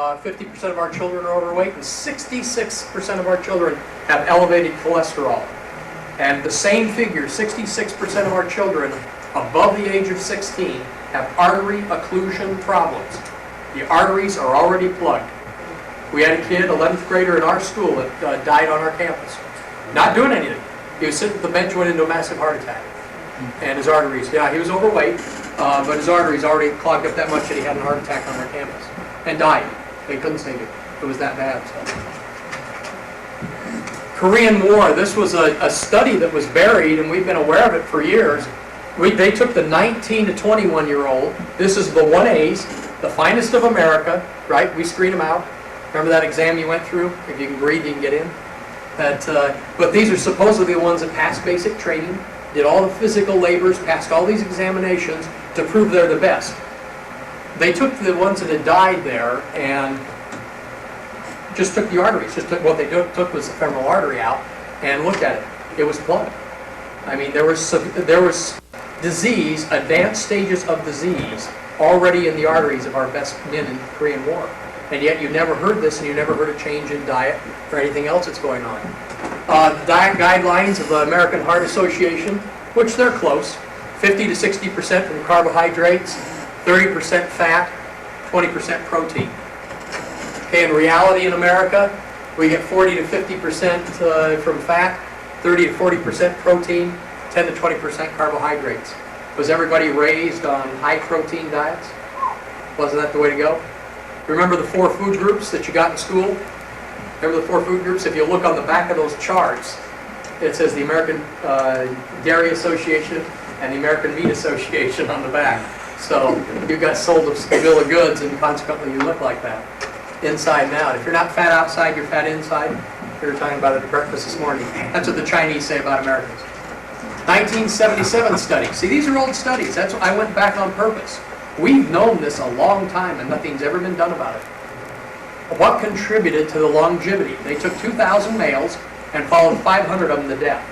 50% of our children are overweight, and 66% of our children have elevated cholesterol. And the same figure, 66% of our children above the age of 16 have artery occlusion problems. The arteries are already plugged. We had a kid, 11th grader in our school, that died on our campus. Not doing anything. He was sitting at the bench, went into a massive heart attack. And his arteries, yeah, he was overweight, but his arteries already clogged up that much that he had a heart attack on our campus. And died. They couldn't save him. It was that bad. So. Korean War, this was a study that was buried, and we've been aware of it for years. They took the 19 to 21-year-old. This is the 1As, the finest of America, right? We screen them out. Remember that exam you went through? If you can breathe, you can get in. But these are supposedly the ones that passed basic training, did all the physical labors, passed all these examinations to prove they're the best. They took the ones that had died there and just took the arteries. Just took what they took was the femoral artery out and looked at it. It was plugged. I mean, there was disease, advanced stages of disease, already in the arteries of our best men in the Korean War. And yet you never heard this, and you never heard a change in diet or anything else that's going on. The diet guidelines of the American Heart Association, which they're close, 50 to 60% from carbohydrates, 30% fat, 20% protein. Okay, in reality in America, we get 40 to 50% from fat, 30 to 40% protein, 10 to 20% carbohydrates. Was everybody raised on high protein diets? Wasn't that the way to go? Remember the 4 food groups that you got in school? Remember the 4 food groups? If you look on the back of those charts, it says the American Dairy Association and the American Meat Association on the back. So you got sold a bill of goods, and consequently you look like that, inside and out. If you're not fat outside, you're fat inside. We were talking about it at breakfast this morning. That's what the Chinese say about Americans. 1977 study. See, these are old studies. That's what I went back on purpose. We've known this a long time, and nothing's ever been done about it. What contributed to the longevity? They took 2,000 males and followed 500 of them to death.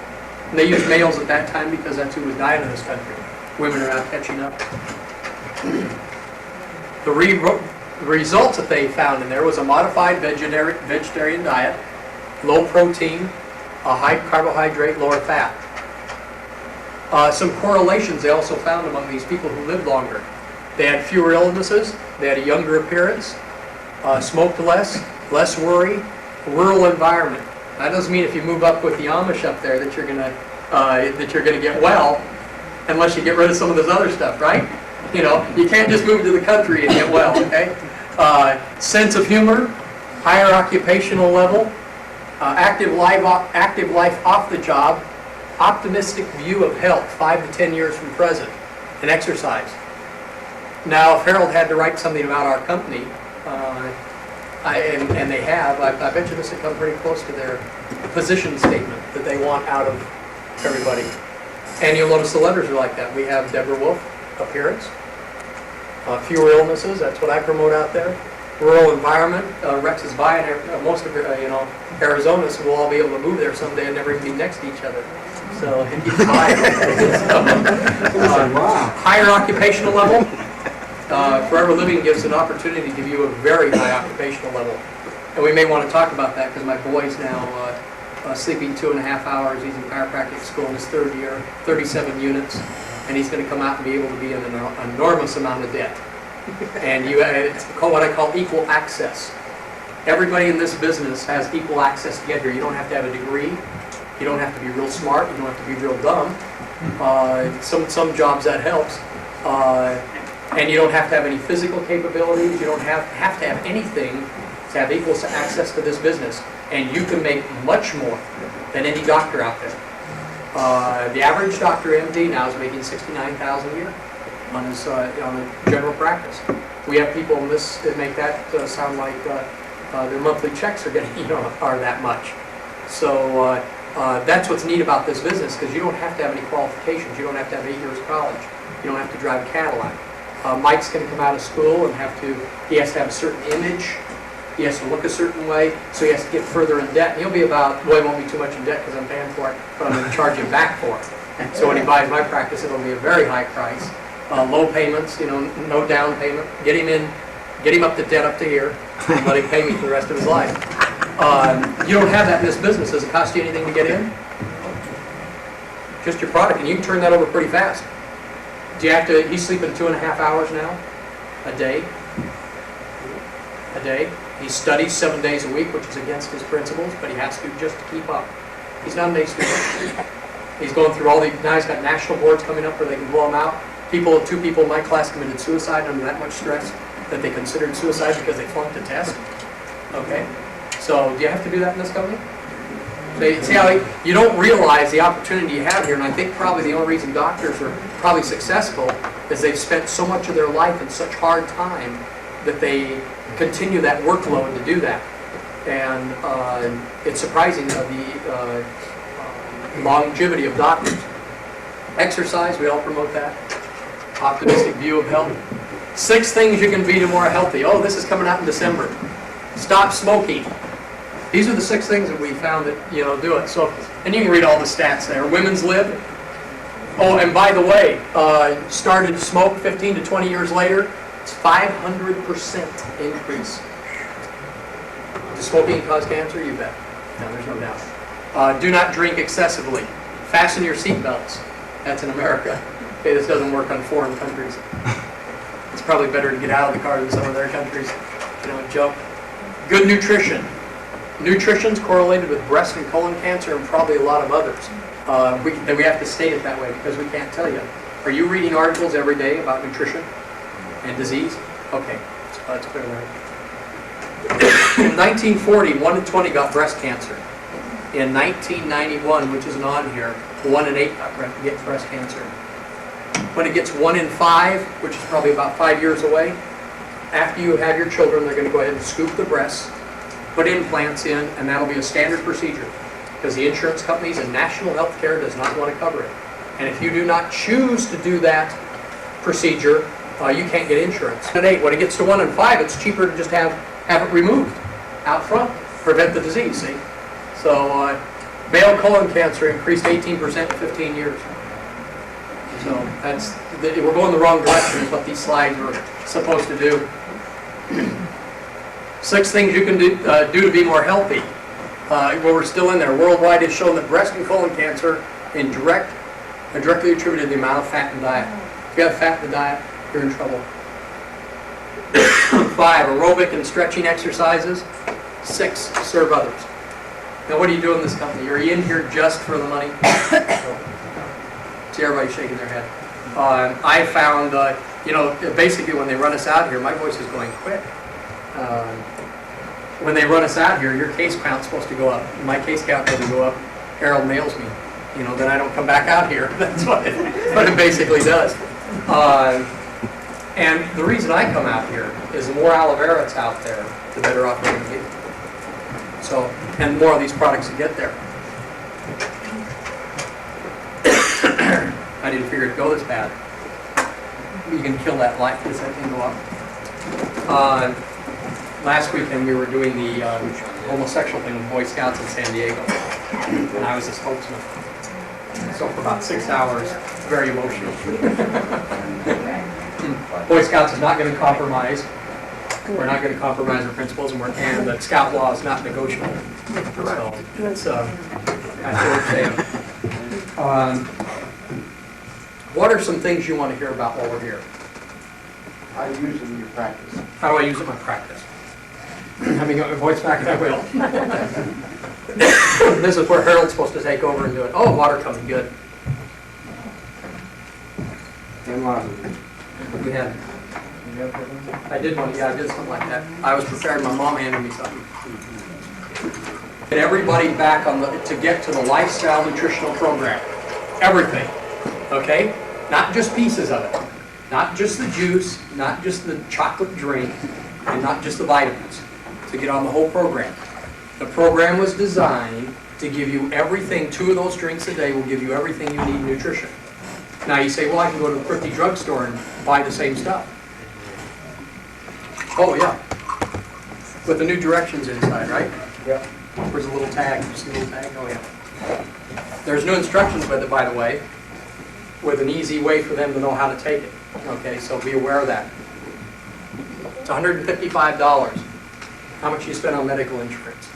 And they used males at that time because that's who was dying in this country. Women are now catching up. The results that they found in there was a modified vegetarian diet, low protein, a high carbohydrate, lower fat. Some correlations they also found among these people who lived longer. They had fewer illnesses, they had a younger appearance, smoked less worry, rural environment. That doesn't mean if you move up with the Amish up there that you're gonna get well, unless you get rid of some of this other stuff, right? You know, you can't just move to the country and get well, okay? Sense of humor, higher occupational level, active life off the job, optimistic view of health 5 to 10 years from present, and exercise. Now, if Harold had to write something about our company, and they have, I bet you this would come pretty close to their position statement that they want out of everybody. And you'll notice the letters are like that. We have Deborah Wolf, appearance, fewer illnesses, that's what I promote out there. Rural environment, Rex is buying most of Arizona, so we'll all be able to move there someday and never even be next to each other. So he's buying. Higher occupational level. Forever Living gives an opportunity to give you a very high occupational level. And we may want to talk about that because my boy's now sleeping 2.5 hours. He's in chiropractic school in his 3rd year, 37 units. And he's going to come out and be able to be in an enormous amount of debt. And it's what I call equal access. Everybody in this business has equal access to get here. You don't have to have a degree. You don't have to be real smart. You don't have to be real dumb. Some jobs that helps. And you don't have to have any physical capabilities. You don't have to have anything to have equal access to this business. And you can make much more than any doctor out there. The average doctor MD now is making $69,000 a year on his on a general practice. We have people in this that make that sound like their monthly checks are getting are that much. So that's what's neat about this business, because you don't have to have any qualifications. You don't have to have 8 years of college. You don't have to drive a Cadillac. Mike's going to come out of school and he has to have a certain image. He has to look a certain way, so he has to get further in debt. And he'll be about, well, he won't be too much in debt because I'm paying for it, but I'm going to charge him back for it. So when he buys my practice, it'll be a very high price. Low payments, no down payment. Get him up to debt up to here. and let him pay me for the rest of his life. You don't have that in this business. Does it cost you anything to get in? Just your product, and you can turn that over pretty fast. Do you have to, he's sleeping 2.5 hours now, a day. He studies 7 days a week, which is against his principles, but he has to just to keep up. He's not an A student. He's going through all the, now he's got national boards coming up where they can blow him out. Two people in my class committed suicide under that much stress that they considered suicide because they flunked a test. Okay? So, do you have to do that in this company? See how you don't realize the opportunity you have here, and I think probably the only reason doctors are probably successful is they've spent so much of their life in such hard time that they continue that workload to do that. And it's surprising the longevity of doctors. Exercise, we all promote that. Optimistic view of health. 6 things you can be to more healthy. Oh, this is coming out in December. Stop smoking. These are the 6 things that we found that, do it. So, and you can read all the stats there. Women's lib. Oh, and by the way, started to smoke 15 to 20 years later. It's 500% increase. Does smoking cause cancer? You bet. No, there's no doubt. Do not drink excessively. Fasten your seatbelts. That's in America. Okay, this doesn't work on foreign countries. It's probably better to get out of the car than some of their countries. Joke. Good nutrition. Nutrition's correlated with breast and colon cancer and probably a lot of others. We have to state it that way because we can't tell you. Are you reading articles every day about nutrition and disease? Okay, so that's clear there. In 1940, 1 in 20 got breast cancer. In 1991, which isn't on here, 1 in 8 get breast cancer. When it gets 1 in 5, which is probably about 5 years away, after you have your children, they're going to go ahead and scoop the breasts, put implants in, and that'll be a standard procedure because the insurance companies and national health care does not want to cover it. And if you do not choose to do that procedure, you can't get insurance. At 8, when it gets to 1 in 5, it's cheaper to just have it removed out front, prevent the disease, see? So, male colon cancer increased 18% in 15 years. So, we're going the wrong direction is what these slides are supposed to do. 6 things you can do to be more healthy. Well, we're still in there. Worldwide has shown that breast and colon cancer are directly attributed to the amount of fat in the diet. If you have fat in the diet, you're in trouble. 5, aerobic and stretching exercises. 6, serve others. Now, what do you do in this company? Are you in here just for the money? See everybody shaking their head. I found, basically when they run us out here, my voice is going quick. When they run us out here, your case count's supposed to go up. My case count doesn't go up. Harold nails me. Then I don't come back out here. That's what it basically does. And the reason I come out here is the more aloe vera that's out there, the better off we're going to be. So, and the more of these products you get there. I didn't figure it'd go this bad. You can kill that light. Does that thing go up? Last weekend we were doing the homosexual thing with Boy Scouts in San Diego, and I was the spokesman. So for about 6 hours, very emotional. Boy Scouts is not going to compromise. We're not going to compromise our principles, and the Scout law is not negotiable. So that's what we're saying. What are some things you want to hear about while we're here? How do you use it in your practice? How do I use it in my practice? Let me get my voice back and I will. This is where Harold's supposed to take over and do it. Oh, water coming, good. And water. We had, I did one, yeah, I did something like that. I was prepared, my mom handed me something. Get everybody back to get to the lifestyle nutritional program. Everything, okay? Not just pieces of it. Not just the juice, not just the chocolate drink, and not just the vitamins. To get on the whole program. The program was designed to give you everything. 2 of those drinks a day will give you everything you need in nutrition. Now you say, well, I can go to the thrifty drugstore and buy the same stuff. Oh, yeah. With the new directions inside, right? Yeah. Where's a little tag? You see a little tag? Oh, yeah. There's new instructions with it, by the way, with an easy way for them to know how to take it. Okay, so be aware of that. It's $155. how much you spend on medical insurance,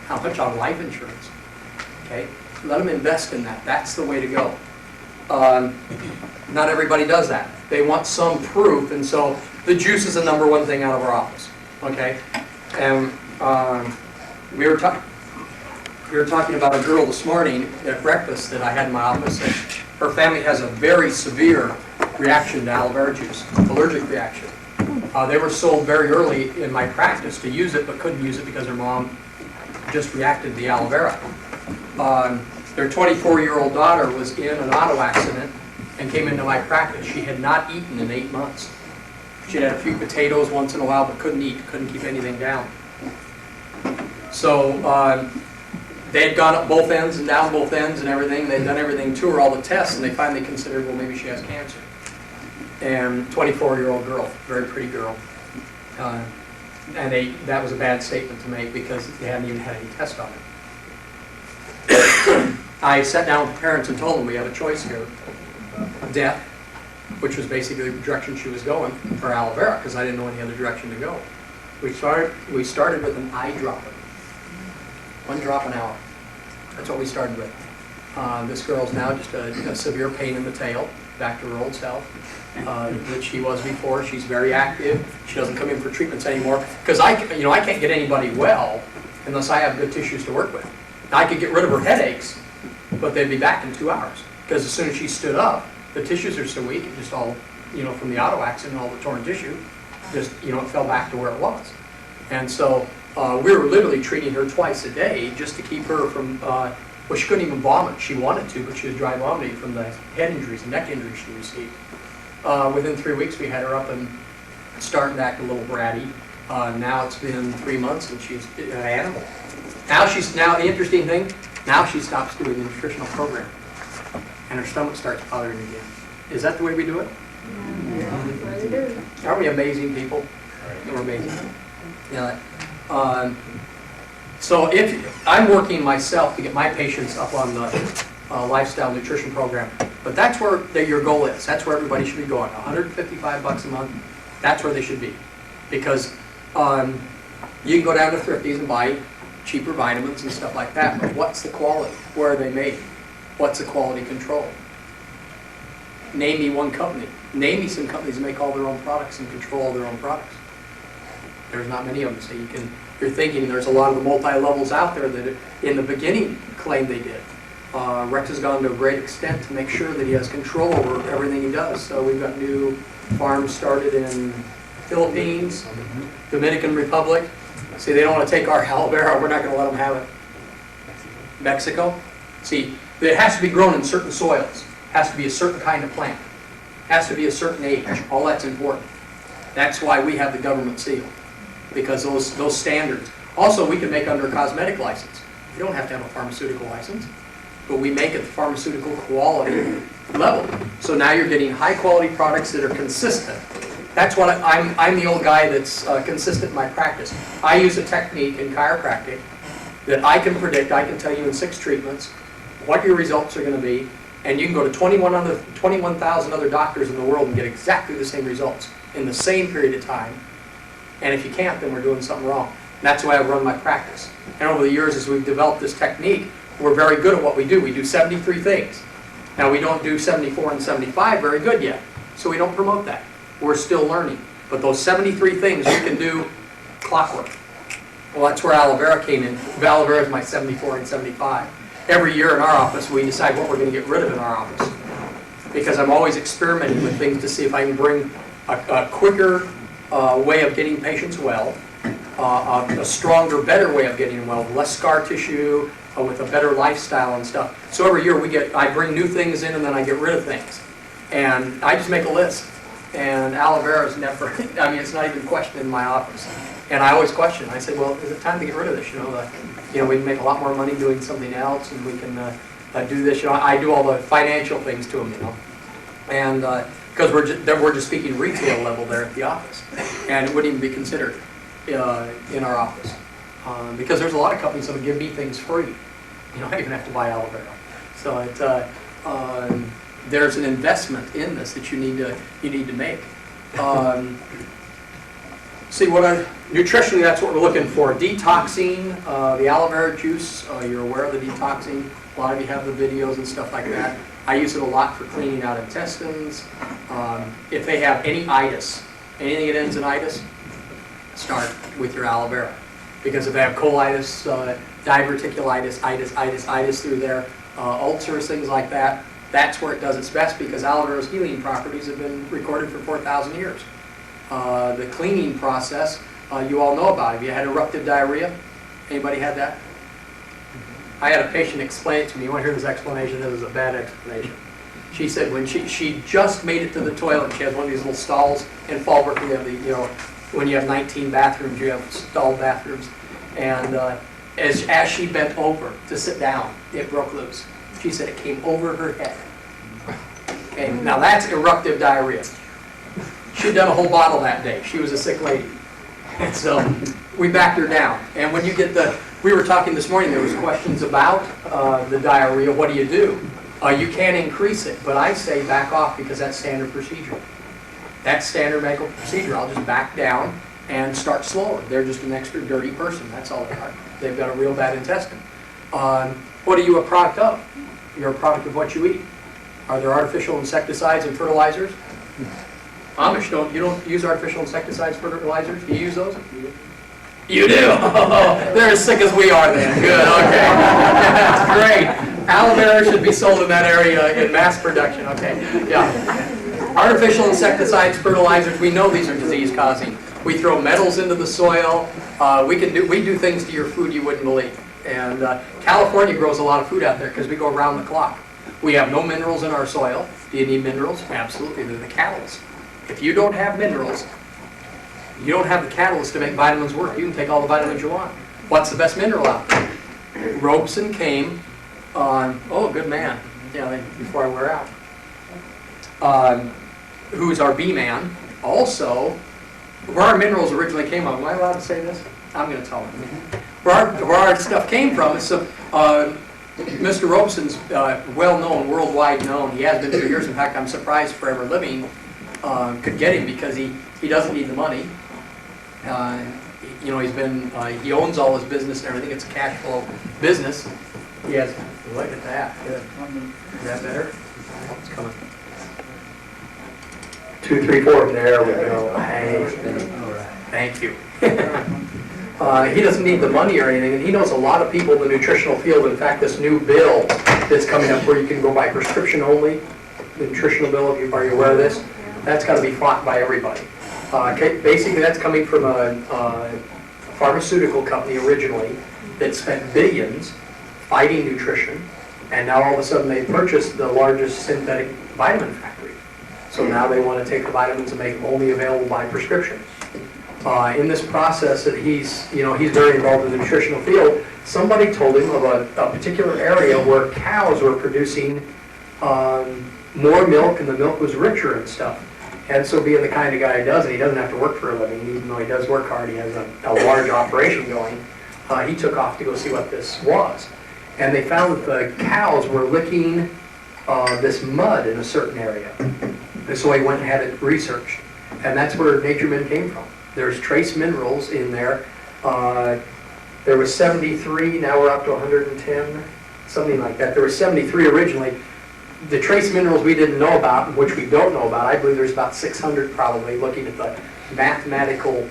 how much on life insurance, okay? Let them invest in that. That's the way to go. Not everybody does that. They want some proof, and so the juice is the number one thing out of our office, okay? And we were talking about a girl this morning at breakfast that I had in my office, and her family has a very severe reaction to aloe vera juice, allergic reaction. They were sold very early in my practice to use it, but couldn't use it because their mom just reacted to the aloe vera. Their 24-year-old daughter was in an auto accident and came into my practice. She had not eaten in 8 months. She had a few potatoes once in a while, but couldn't eat, couldn't keep anything down. So they had gone up both ends and down both ends and everything. They'd done everything to her, all the tests, and they finally considered, well, maybe she has cancer. And 24-year-old girl, very pretty girl. And that was a bad statement to make because they hadn't even had any tests on it. I sat down with the parents and told them we have a choice here. Death, which was basically the direction she was going, or aloe vera, because I didn't know any other direction to go. We started with an eye dropper. 1 drop an hour. That's what we started with. This girl's now just a severe pain in the tail, back to her old self, that she was before. She's very active. She doesn't come in for treatments anymore, because I can't get anybody well unless I have good tissues to work with. Now, I could get rid of her headaches, but they'd be back in 2 hours, because as soon as she stood up, the tissues are so weak, it just all, from the auto accident, all the torn tissue, just, it fell back to where it was. And so we were literally treating her twice a day just to keep her from, well, she couldn't even vomit. She wanted to, but she was dry vomiting from the head injuries and neck injuries she received. Within 3 weeks, we had her up and starting to act a little bratty. Now it's been 3 months and she's an animal. Now the interesting thing, now she stops doing the nutritional program and her stomach starts bothering again. Is that the way we do it? Yeah. Aren't we amazing people? We're amazing. Yeah. So if I'm working myself to get my patients up on the lifestyle nutrition program, but that's where your goal is. That's where everybody should be going. $155 a month. That's where they should be, because you can go down to Thrifty's and buy cheaper vitamins and stuff like that. But what's the quality? Where are they made? What's the quality control? Name me one company. Name me some companies that make all their own products and control all their own products. There's not many of them. So you're thinking there's a lot of the multi-levels out there that in the beginning claimed they did. Rex has gone to a great extent to make sure that he has control over everything he does. So we've got new farms started in Philippines, Dominican Republic. See, they don't want to take our aloe vera. We're not going to let them have it. Mexico. See, it has to be grown in certain soils. It has to be a certain kind of plant. It has to be a certain age. All that's important. That's why we have the government seal, because those standards. Also, we can make under a cosmetic license. You don't have to have a pharmaceutical license, but we make it the pharmaceutical quality level. So now you're getting high quality products that are consistent. That's what I'm the old guy that's consistent in my practice. I use a technique in chiropractic that I can predict. I can tell you in 6 treatments what your results are going to be, and you can go to 21,000 other doctors in the world and get exactly the same results in the same period of time. And if you can't, then we're doing something wrong. And that's the way I run my practice. And over the years, as we've developed this technique, we're very good at what we do. We do 73 things. Now, we don't do 74 and 75 very good yet, so we don't promote that. We're still learning. But those 73 things you can do clockwork. Well, that's where aloe vera came in. Aloe vera is my 74 and 75. Every year in our office, we decide what we're going to get rid of in our office, because I'm always experimenting with things to see if I can bring a quicker way of getting patients well, a stronger, better way of getting them well, less scar tissue, with a better lifestyle and stuff. So every year I bring new things in and then I get rid of things. And I just make a list. And aloe vera is never, it's not even questioned in my office. And I always question. I say, well, is it time to get rid of this? We can make a lot more money doing something else, and we can do this. I do all the financial things to them, and because we're just speaking retail level there at the office, and it wouldn't even be considered in our office, because there's a lot of companies that will give me things free. I don't even have to buy aloe vera. So there's an investment in this that you need to make. See, nutritionally, that's what we're looking for. Detoxing, the aloe vera juice, you're aware of the detoxing. A lot of you have the videos and stuff like that. I use it a lot for cleaning out intestines. If they have any itis, anything that ends in itis, start with your aloe vera. Because if they have colitis, diverticulitis, itis through there, ulcers, things like that, that's where it does its best because aloe vera's healing properties have been recorded for 4,000 years. The cleaning process, you all know about. Have you had eruptive diarrhea? Anybody had that? I had a patient explain it to me. You want to hear this explanation? This is a bad explanation. She said when she just made it to the toilet, she has one of these little stalls in Fallbrook. We have when you have 19 bathrooms, you have stall bathrooms. And as she bent over to sit down, it broke loose. She said it came over her head. And now that's eruptive diarrhea. She'd done a whole bottle that day. She was a sick lady. And so we backed her down. And when you get we were talking this morning, there was questions about the diarrhea. What do? You can increase it, but I say back off because that's standard procedure. That's standard medical procedure. I'll just back down and start slower. They're just an extra dirty person. That's all they are. They've got a real bad intestine. What are you a product of? You're a product of what you eat. Are there artificial insecticides and fertilizers? Amish you don't use artificial insecticides, fertilizers? Do you use those? You do? They're as sick as we are then. Good, okay. That's great. Aloe vera should be sold in that area in mass production. Okay, yeah. Artificial insecticides, fertilizers, we know these are disease causing. We throw metals into the soil. We do things to your food you wouldn't believe. And California grows a lot of food out there because we go around the clock. We have no minerals in our soil. Do you need minerals? Absolutely, they're the catalyst. If you don't have minerals, you don't have the catalyst to make vitamins work. You can take all the vitamins you want. What's the best mineral out there? Robeson came on, good man, before I wear out, who's our B-man. Also, where our minerals originally came from, am I allowed to say this? I'm going to tell them. Where our stuff came from, so Mr. Robeson's well-known, worldwide known. He has been for years. In fact, I'm surprised Forever Living could get him because he doesn't need the money. He owns all his business and everything. It's a cash flow business. He has, look at that. Good. Is that better? It's coming. 2, 3, 4. There we go. Hey. Thank you. He doesn't need the money or anything, and he knows a lot of people in the nutritional field. In fact, this new bill that's coming up where you can go by prescription only, the nutritional bill, are you aware of this? That's got to be fought by everybody. Basically, that's coming from a pharmaceutical company originally that spent billions fighting nutrition, and now all of a sudden they purchased the largest synthetic vitamin factory. So now they want to take the vitamins and make them only available by prescription. In this process that he's very involved in the nutritional field, somebody told him of a particular area where cows were producing more milk and the milk was richer and stuff. And so being the kind of guy he does, and he doesn't have to work for a living, even though he does work hard, he has a large operation going, he took off to go see what this was. And they found that the cows were licking this mud in a certain area. And so he went and had it researched. And that's where NatureMin came from. There's trace minerals in there. There was 73, now we're up to 110, something like that. There was 73 originally. The trace minerals we didn't know about, which we don't know about, I believe there's about 600 probably, looking at the mathematical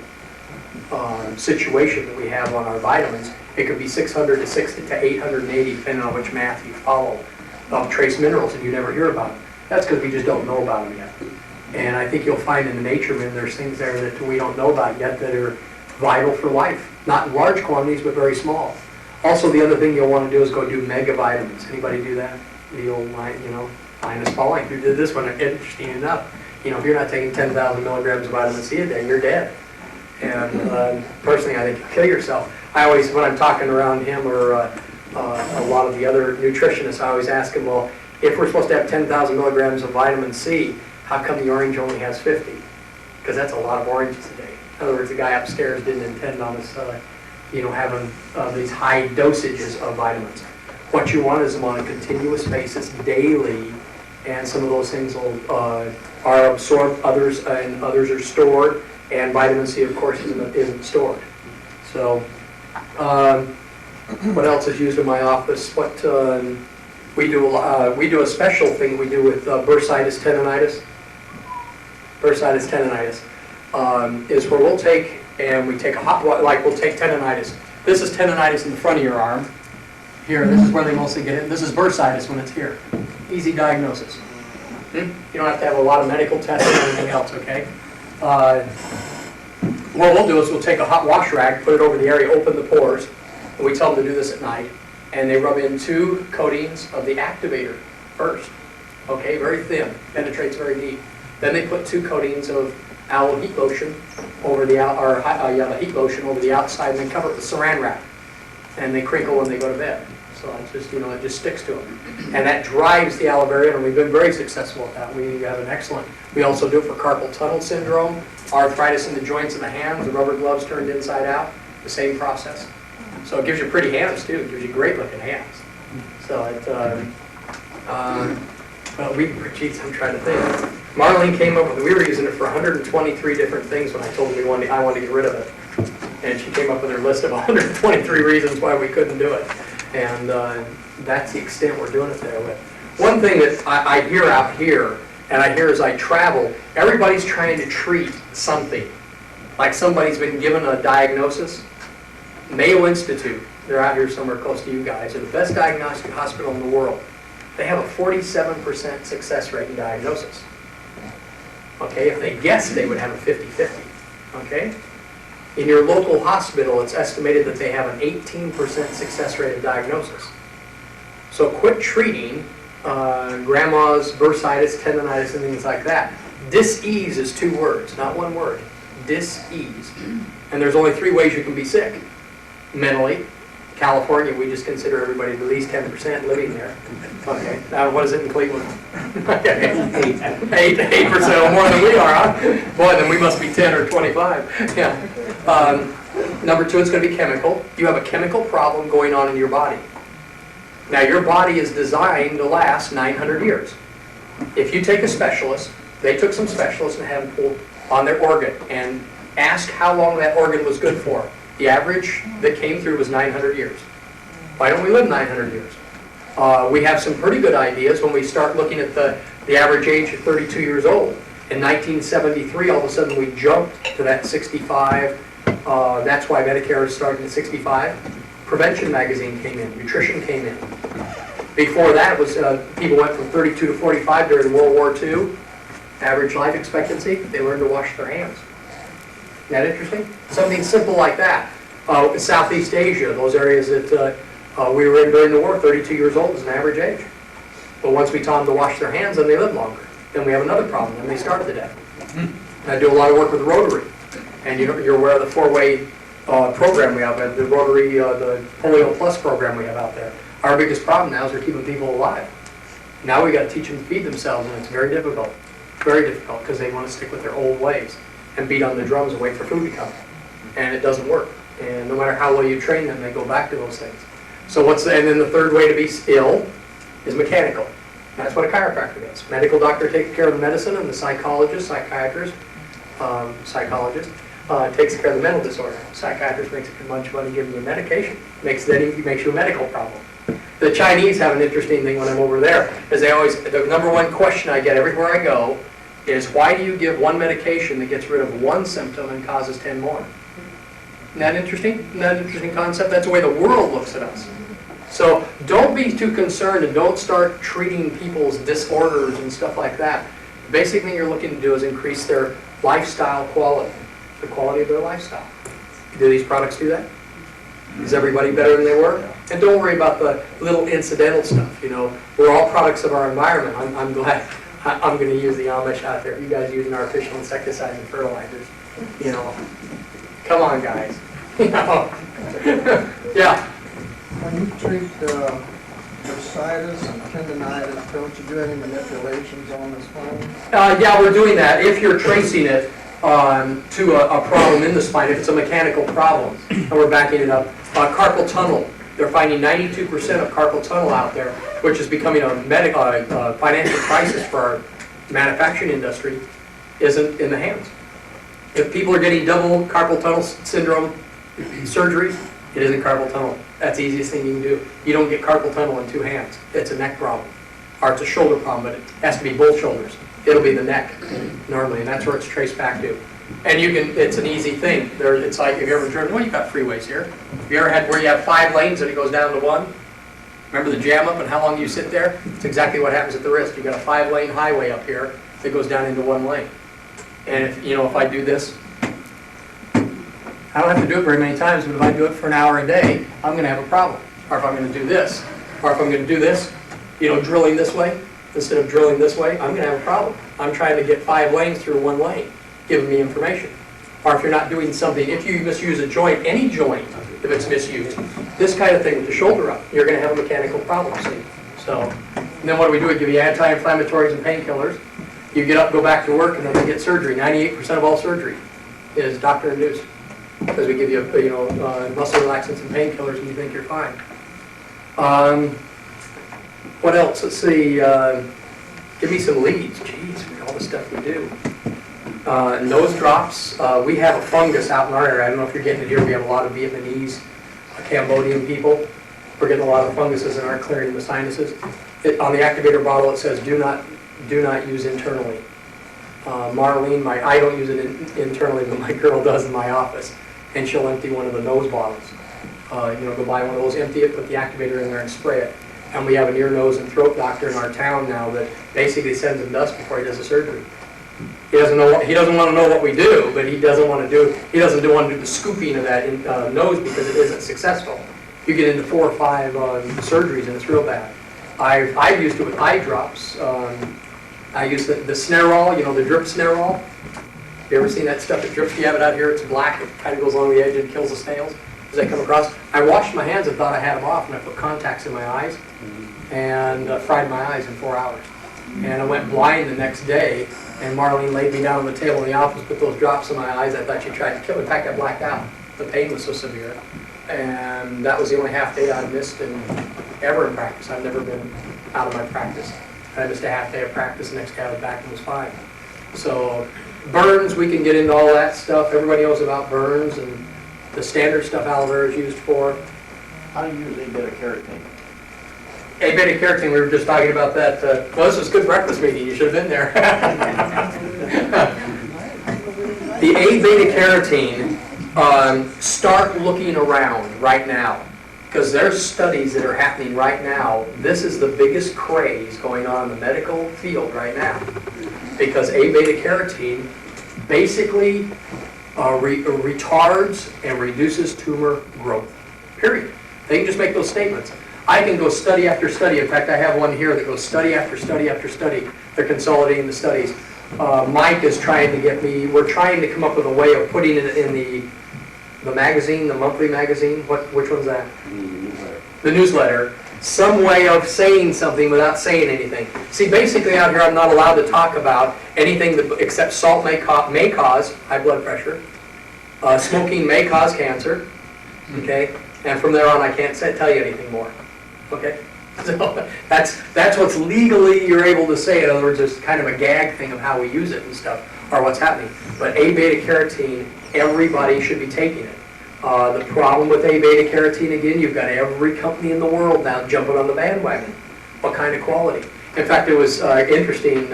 situation that we have on our vitamins. It could be 600 to 60 to 880, depending on which math you follow, of trace minerals, and you never hear about them. That's because we just don't know about them yet. And I think you'll find in the NatureMin there's things there that we don't know about yet that are vital for life. Not in large quantities, but very small. Also, the other thing you'll want to do is go do mega vitamins. Anybody do that? The old, Linus Pauling, who did this one, interesting enough. If you're not taking 10,000 milligrams of vitamin C a day, you're dead. And personally, I think you kill yourself. I always, when I'm talking around him or a lot of the other nutritionists, I always ask him, well, if we're supposed to have 10,000 milligrams of vitamin C, how come the orange only has 50? Because that's a lot of oranges a day. In other words, the guy upstairs didn't intend on us, having these high dosages of vitamins. What you want is them on a continuous basis, daily, and some of those things are absorbed, others are stored, and vitamin C, of course, isn't stored. So, what else is used in my office? What we do a special thing we do with bursitis tendonitis. Bursitis tendonitis is where we'll take a hot, like we'll take tendonitis. This is tendonitis in the front of your arm. Here, this is where they mostly get it. This is bursitis when it's here. Easy diagnosis. You don't have to have a lot of medical tests or anything else, okay? What we'll do is we'll take a hot wash rag, put it over the area, open the pores, and we tell them to do this at night, and they rub in 2 coatings of the activator first. Okay, very thin, penetrates very deep. Then they put 2 coatings of aloe heat lotion over the heat lotion over the outside, and then cover it with saran wrap. And they crinkle when they go to bed. So it's just, it just sticks to them. And that drives the aloe vera in, and we've been very successful at that. We have an excellent, we also do it for carpal tunnel syndrome, arthritis in the joints of the hands, the rubber gloves turned inside out, the same process. So it gives you pretty hands too, it gives you great looking hands. So it, geez, I'm trying to think. Marlene came up with, we were using it for 123 different things when I told them I wanted to get rid of it. And she came up with her list of 123 reasons why we couldn't do it. And that's the extent we're doing it there with. One thing that I hear out here, and I hear as I travel, everybody's trying to treat something. Like somebody's been given a diagnosis. Mayo Institute, they're out here somewhere close to you guys, they're the best diagnostic hospital in the world. They have a 47% success rate in diagnosis. Okay, if they guessed, they would have a 50-50. Okay? In your local hospital, it's estimated that they have an 18% success rate in diagnosis. So quit treating grandma's bursitis, tendonitis, and things like that. Dis-ease is 2 words, not 1 word. Dis-ease. And there's only 3 ways you can be sick. Mentally. California, we just consider everybody at least 10% living there. Okay, now what is it in Cleveland? 8% more than we are, huh? Boy, then we must be 10 or 25. Yeah. Number 2, it's going to be chemical. You have a chemical problem going on in your body. Now, your body is designed to last 900 years. If you take a specialist, they took some specialists and had them pulled on their organ and asked how long that organ was good for. The average that came through was 900 years. Why don't we live 900 years? We have some pretty good ideas when we start looking at the average age of 32 years old. In 1973, all of a sudden we jumped to that 65. That's why Medicare is starting at 65. Prevention magazine came in. Nutrition came in. Before that, it was people went from 32 to 45 during World War II. Average life expectancy, they learned to wash their hands. Isn't that interesting? Something simple like that. Southeast Asia, those areas that we were in during the war, 32 years old is an average age. But once we taught them to wash their hands, then they live longer. Then we have another problem, then they starve to death. I do a lot of work with Rotary. And you're aware of the 4-way program we have, the Rotary, the Polio Plus program we have out there. Our biggest problem now is we're keeping people alive. Now we got to teach them to feed themselves, and it's very difficult. Very difficult, because they want to stick with their old ways and beat on the drums and wait for food to come. And it doesn't work. And no matter how well you train them, they go back to those things. So and then the 3rd way to be ill is mechanical. That's what a chiropractor does. Medical doctor takes care of the medicine, and the psychologist, psychiatrist, takes care of the mental disorder. Psychiatrist makes a bunch of money giving you medication. Makes you a medical problem. The Chinese have an interesting thing when I'm over there, is the number 1 question I get everywhere I go is, why do you give one medication that gets rid of 1 symptom and causes 10 more? Isn't that interesting? Isn't that an interesting concept? That's the way the world looks at us. So don't be too concerned, and don't start treating people's disorders and stuff like that. The basic thing you're looking to do is increase their lifestyle quality, the quality of their lifestyle. Do these products do that? Is everybody better than they were? And don't worry about the little incidental stuff. We're all products of our environment. I'm glad I'm going to use the Amish out there. You guys using artificial insecticides and fertilizers. Come on, guys. Yeah. When you treat bursitis and tendonitis, don't you do any manipulations on the spine? Yeah, we're doing that. If you're tracing it to a problem in the spine, if it's a mechanical problem, and we're backing it up. Carpal tunnel. They're finding 92% of carpal tunnel out there, which is becoming a financial crisis for our manufacturing industry, isn't in the hands. If people are getting double carpal tunnel syndrome surgeries, it isn't carpal tunnel. That's the easiest thing you can do. You don't get carpal tunnel in 2 hands. It's a neck problem. Or it's a shoulder problem, but it has to be both shoulders. It'll be the neck normally, and that's where it's traced back to. And you can, it's an easy thing. It's like, if you ever driven, well, you've got freeways here. Have you ever had where you have 5 lanes and it goes down to 1? Remember the jam up and how long you sit there? It's exactly what happens at the wrist. You've got a 5-lane highway up here that goes down into 1 lane. And if, you know, if I do this, I don't have to do it very many times, but if I do it for an hour a day, I'm going to have a problem. Or if I'm going to do this, or if I'm going to do this, you know, drilling this way, instead of drilling this way, I'm going to have a problem. I'm trying to get 5 lanes through 1 lane, giving me information. Or if you're not doing something, if you misuse a joint, any joint, if it's misused, this kind of thing with the shoulder up, you're going to have a mechanical problem, see? So, and then what do? We give you anti-inflammatories and painkillers. You get up, go back to work, and then they get surgery. 98% of all surgery is doctor-induced. Because we give you, muscle relaxants and painkillers and you think you're fine. What else? Let's see. Give me some leads. Jeez, for all the stuff we do. Nose drops. We have a fungus out in our area. I don't know if you're getting it here. We have a lot of Vietnamese, Cambodian people. We're getting a lot of funguses and aren't clearing the sinuses. On the activator bottle it says do not use internally. Marlene, I don't use it internally, but my girl does in my office. And she'll empty one of the nose bottles. Go buy one of those, empty it, put the activator in there and spray it. And we have an ear, nose, and throat doctor in our town now that basically sends him dust before he does the surgery. He doesn't want to know what we do, but he doesn't want to do the scooping of that nose because it isn't successful. You get into 4 or 5 surgeries and it's real bad. I've used it with eye drops. I use the Snarol, the drip Snarol. You ever seen that stuff that drips? You have it out here, it's black, it kind of goes along the edge and kills the snails. As they come across, I washed my hands and thought I had them off, and I put contacts in my eyes and fried my eyes in 4 hours. And I went blind the next day, and Marlene laid me down on the table in the office, put those drops in my eyes. I thought she tried to kill me. In fact, I blacked out. The pain was so severe. And that was the only half day I missed ever in practice. I've never been out of my practice. I missed a half day of practice, the next day I was back and was fine. So burns, we can get into all that stuff. Everybody knows about burns and the standard stuff aloe vera is used for. How do you use A-beta-carotene? A-beta-carotene, we were just talking about that. Well, this was a good breakfast meeting. You should have been there. The A-beta-carotene, start looking around right now. Because there's studies that are happening right now. This is the biggest craze going on in the medical field right now. Because A-beta-carotene basically retards and reduces tumor growth, period. They can just make those statements. I can go study after study. In fact, I have one here that goes study after study after study. They're consolidating the studies. Mike is trying to get me, we're trying to come up with a way of putting it in the magazine, the monthly magazine. Which one's that? The newsletter. Some way of saying something without saying anything. See, basically out here I'm not allowed to talk about anything except salt may cause high blood pressure. Smoking may cause cancer. Okay? And from there on I can't tell you anything more. Okay? So that's what's legally you're able to say. In other words, it's kind of a gag thing of how we use it and stuff, or what's happening. But A-beta-carotene, everybody should be taking it. The problem with A-beta-carotene, again, you've got every company in the world now jumping on the bandwagon. What kind of quality? In fact, it was interesting.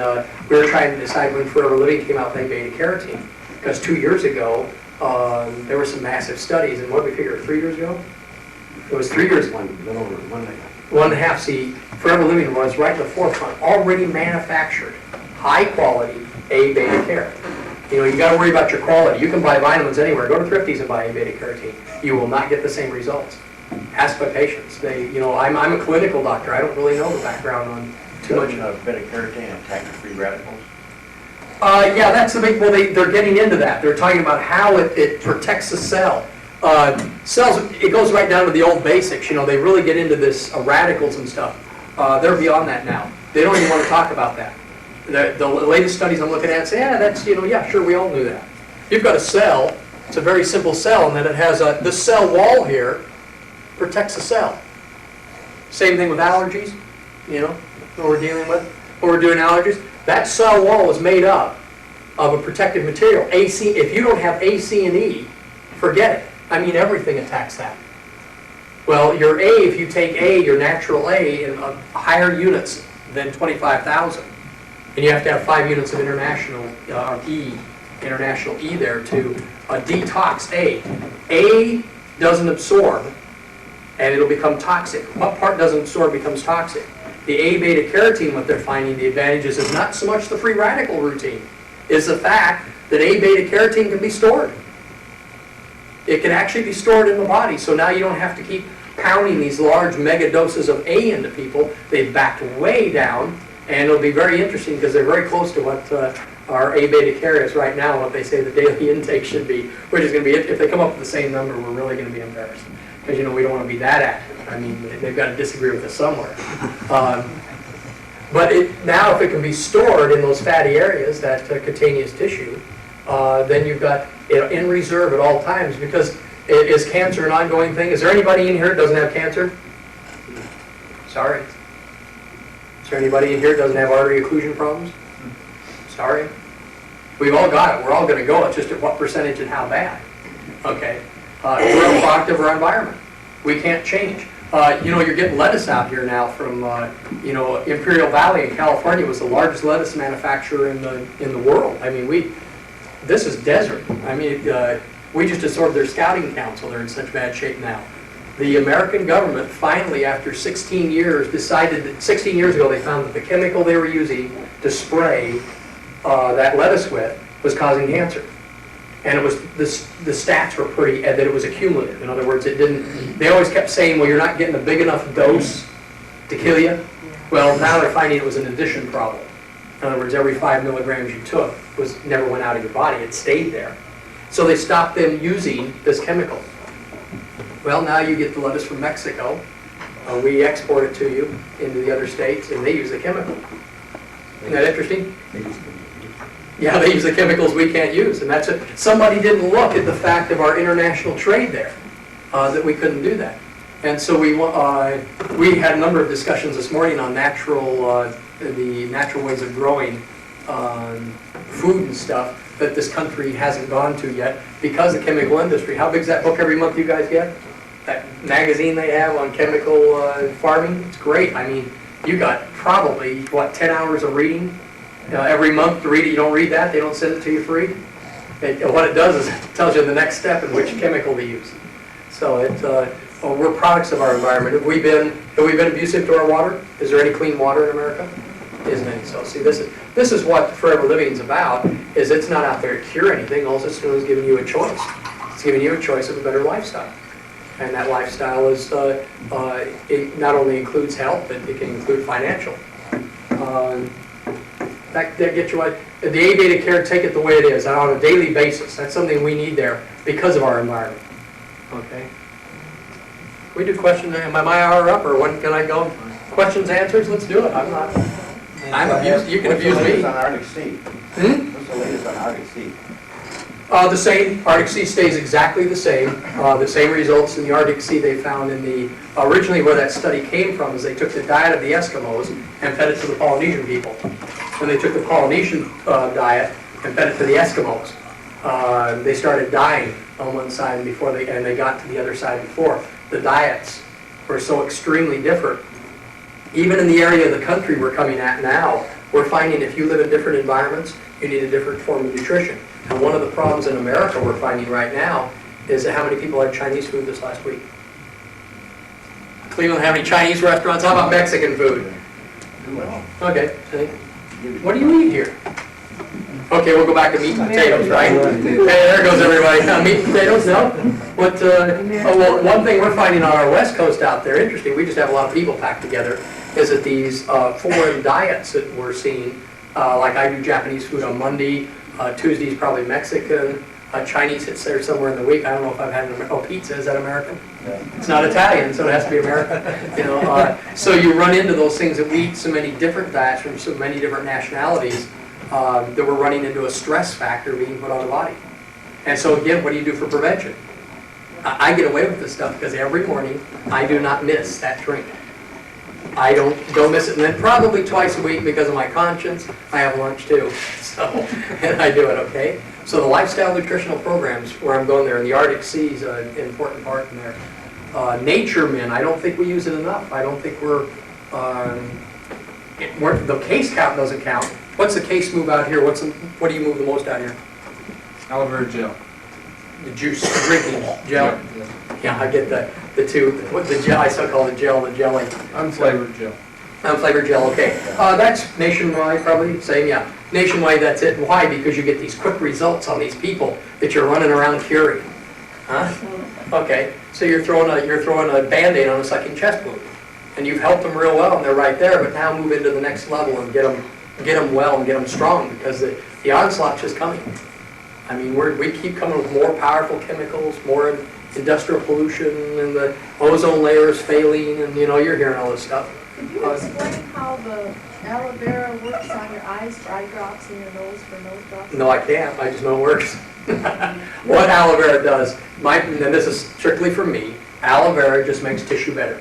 We were trying to decide when Forever Living came out with A-beta-carotene. Because 2 years ago, there were some massive studies. And what did we figure, 3 years ago? It was 3 years. 1.5. See, Forever Living was right in the forefront. Already manufactured, high quality A-beta-carotene. You got to worry about your quality. You can buy vitamins anywhere. Go to Thrifty's and buy A-beta-carotene. You will not get the same results. Ask my patients. I'm a clinical doctor. I don't really know the background on too much. Beta-carotene attack free radicals? Yeah, that's the big. Well, they're getting into that. They're talking about how it protects the cell. Cells. It goes right down to the old basics. They really get into this radicals and stuff. They're beyond that now. They don't even want to talk about that. The latest studies I'm looking at say, that's, yeah, sure, we all knew that. You've got a cell, it's a very simple cell, and then it has the cell wall here protects the cell. Same thing with allergies, what we're dealing with, when we're doing allergies. That cell wall is made up of a protective material. AC, if you don't have A, C, and E, forget it. I mean, everything attacks that. Well, your A, if you take A, your natural A, in higher units than 25,000, and you have to have 5 units of international E there to detox A. A doesn't absorb, and it'll become toxic. What part doesn't absorb becomes toxic? The A beta carotene, what they're finding, the advantages is not so much the free radical routine, is the fact that A beta carotene can be stored. It can actually be stored in the body, so now you don't have to keep pounding these large mega doses of A into people. They've backed way down, and it'll be very interesting because they're very close to what our A beta carriers right now, what they say the daily intake should be, which is going to be, if they come up with the same number, we're really going to be embarrassed. Because, we don't want to be that active. I mean, they've got to disagree with us somewhere. But now if it can be stored in those fatty areas, that cutaneous tissue, then you've got it in reserve at all times, because is cancer an ongoing thing? Is there anybody in here that doesn't have cancer? Sorry. Is there anybody in here that doesn't have artery occlusion problems? Sorry. We've all got it. We're all going to go. It's just at what percentage and how bad. Okay. We're a product of our environment. We can't change. You're getting lettuce out here now from, Imperial Valley in California was the largest lettuce manufacturer in the world. I mean, this is desert. I mean, we just absorbed their scouting council. They're in such bad shape now. The American government finally, after 16 years, decided that 16 years ago they found that the chemical they were using to spray that lettuce with was causing cancer. And it was the stats were pretty, that it was accumulative. In other words, they always kept saying, well, you're not getting a big enough dose to kill you. Well, now they're finding it was an addition problem. In other words, every 5 milligrams you took never went out of your body, it stayed there. So they stopped them using this chemical. Well, now you get the lettuce from Mexico. We export it to you into the other states, and they use the chemical. Isn't that interesting? Yeah, they use the chemicals we can't use, and that's it. Somebody didn't look at the fact of our international trade there, that we couldn't do that. And so we had a number of discussions this morning on the natural ways of growing food and stuff that this country hasn't gone to yet because of the chemical industry. How big is that book every month you guys get? That magazine they have on chemical farming? It's great. I mean, you got probably, 10 hours of reading every month to read it. You don't read that, they don't send it to you free. What it does is it tells you the next step in which chemical to use. So we're products of our environment. Have we been abusive to our water? Is there any clean water in America? Isn't any. So see, this is what Forever Living is about. Is it's not out there to cure anything. All it's doing is giving you a choice. It's giving you a choice of a better lifestyle. And that lifestyle is it not only includes health, but it can include financial. That gets you what the A beta care, take it the way it is on a daily basis. That's something we need there because of our environment. Okay. We do questions. Am I hour up, or when can I go? Questions, answers. Let's do it. I'm abused. You can abuse me. What's the latest on Arctic Sea? What's the latest on Arctic Sea? The same. Arctic Sea stays exactly the same. The same results in the Arctic Sea they found in the, originally where that study came from is they took the diet of the Eskimos and fed it to the Polynesian people. And they took the Polynesian diet and fed it to the Eskimos. They started dying on one side before they got to the other side before. The diets were so extremely different. Even in the area of the country we're coming at now, we're finding if you live in different environments, you need a different form of nutrition. And one of the problems in America we're finding right now is that how many people had Chinese food this last week? Cleveland have any Chinese restaurants? How about Mexican food? Okay. What do you eat here? Okay, we'll go back to meat and potatoes, right? Hey, there goes everybody. Meat and potatoes, no? Well, one thing we're finding on our west coast out there, interesting, we just have a lot of people packed together, is that these foreign diets that we're seeing, like I do Japanese food on Monday, Tuesday's probably Mexican, Chinese hits there somewhere in the week. I don't know if I've had pizza, is that American? It's not Italian, so it has to be American. So you run into those things that we eat so many different diets from so many different nationalities that we're running into a stress factor being put on the body. And so again, what do you do for prevention? I get away with this stuff because every morning I do not miss that drink. I don't miss it. And then probably twice a week because of my conscience, I have lunch too. So, and I do it, okay? So the lifestyle nutritional programs where I'm going there, and the Arctic Sea is an important part in there. Nature Min, I don't think we use it enough. I don't think the case count doesn't count. What's the case move out here? What do you move the most out here? Aloe vera gel. The juice, drinking gel? Yeah, I get the two. The gel, I still call it gel, the jelly. Unflavored gel. Unflavored gel, okay. That's nationwide, probably, same, yeah. Nationwide, that's it. Why? Because you get these quick results on these people that you're running around curing. Huh? Okay, so you're throwing a Band-Aid on a sucking chest wound. And you've helped them real well, and they're right there, but now move into the next level and get them well and get them strong, because the onslaught's just coming. I mean, we keep coming with more powerful chemicals, more industrial pollution, and the ozone layer is failing, and you're hearing all this stuff. Could you explain how the aloe vera works on your eyes for eye drops and your nose for nose drops? No, I can't. I just know it works. What aloe vera does, and this is strictly for me, aloe vera just makes tissue better.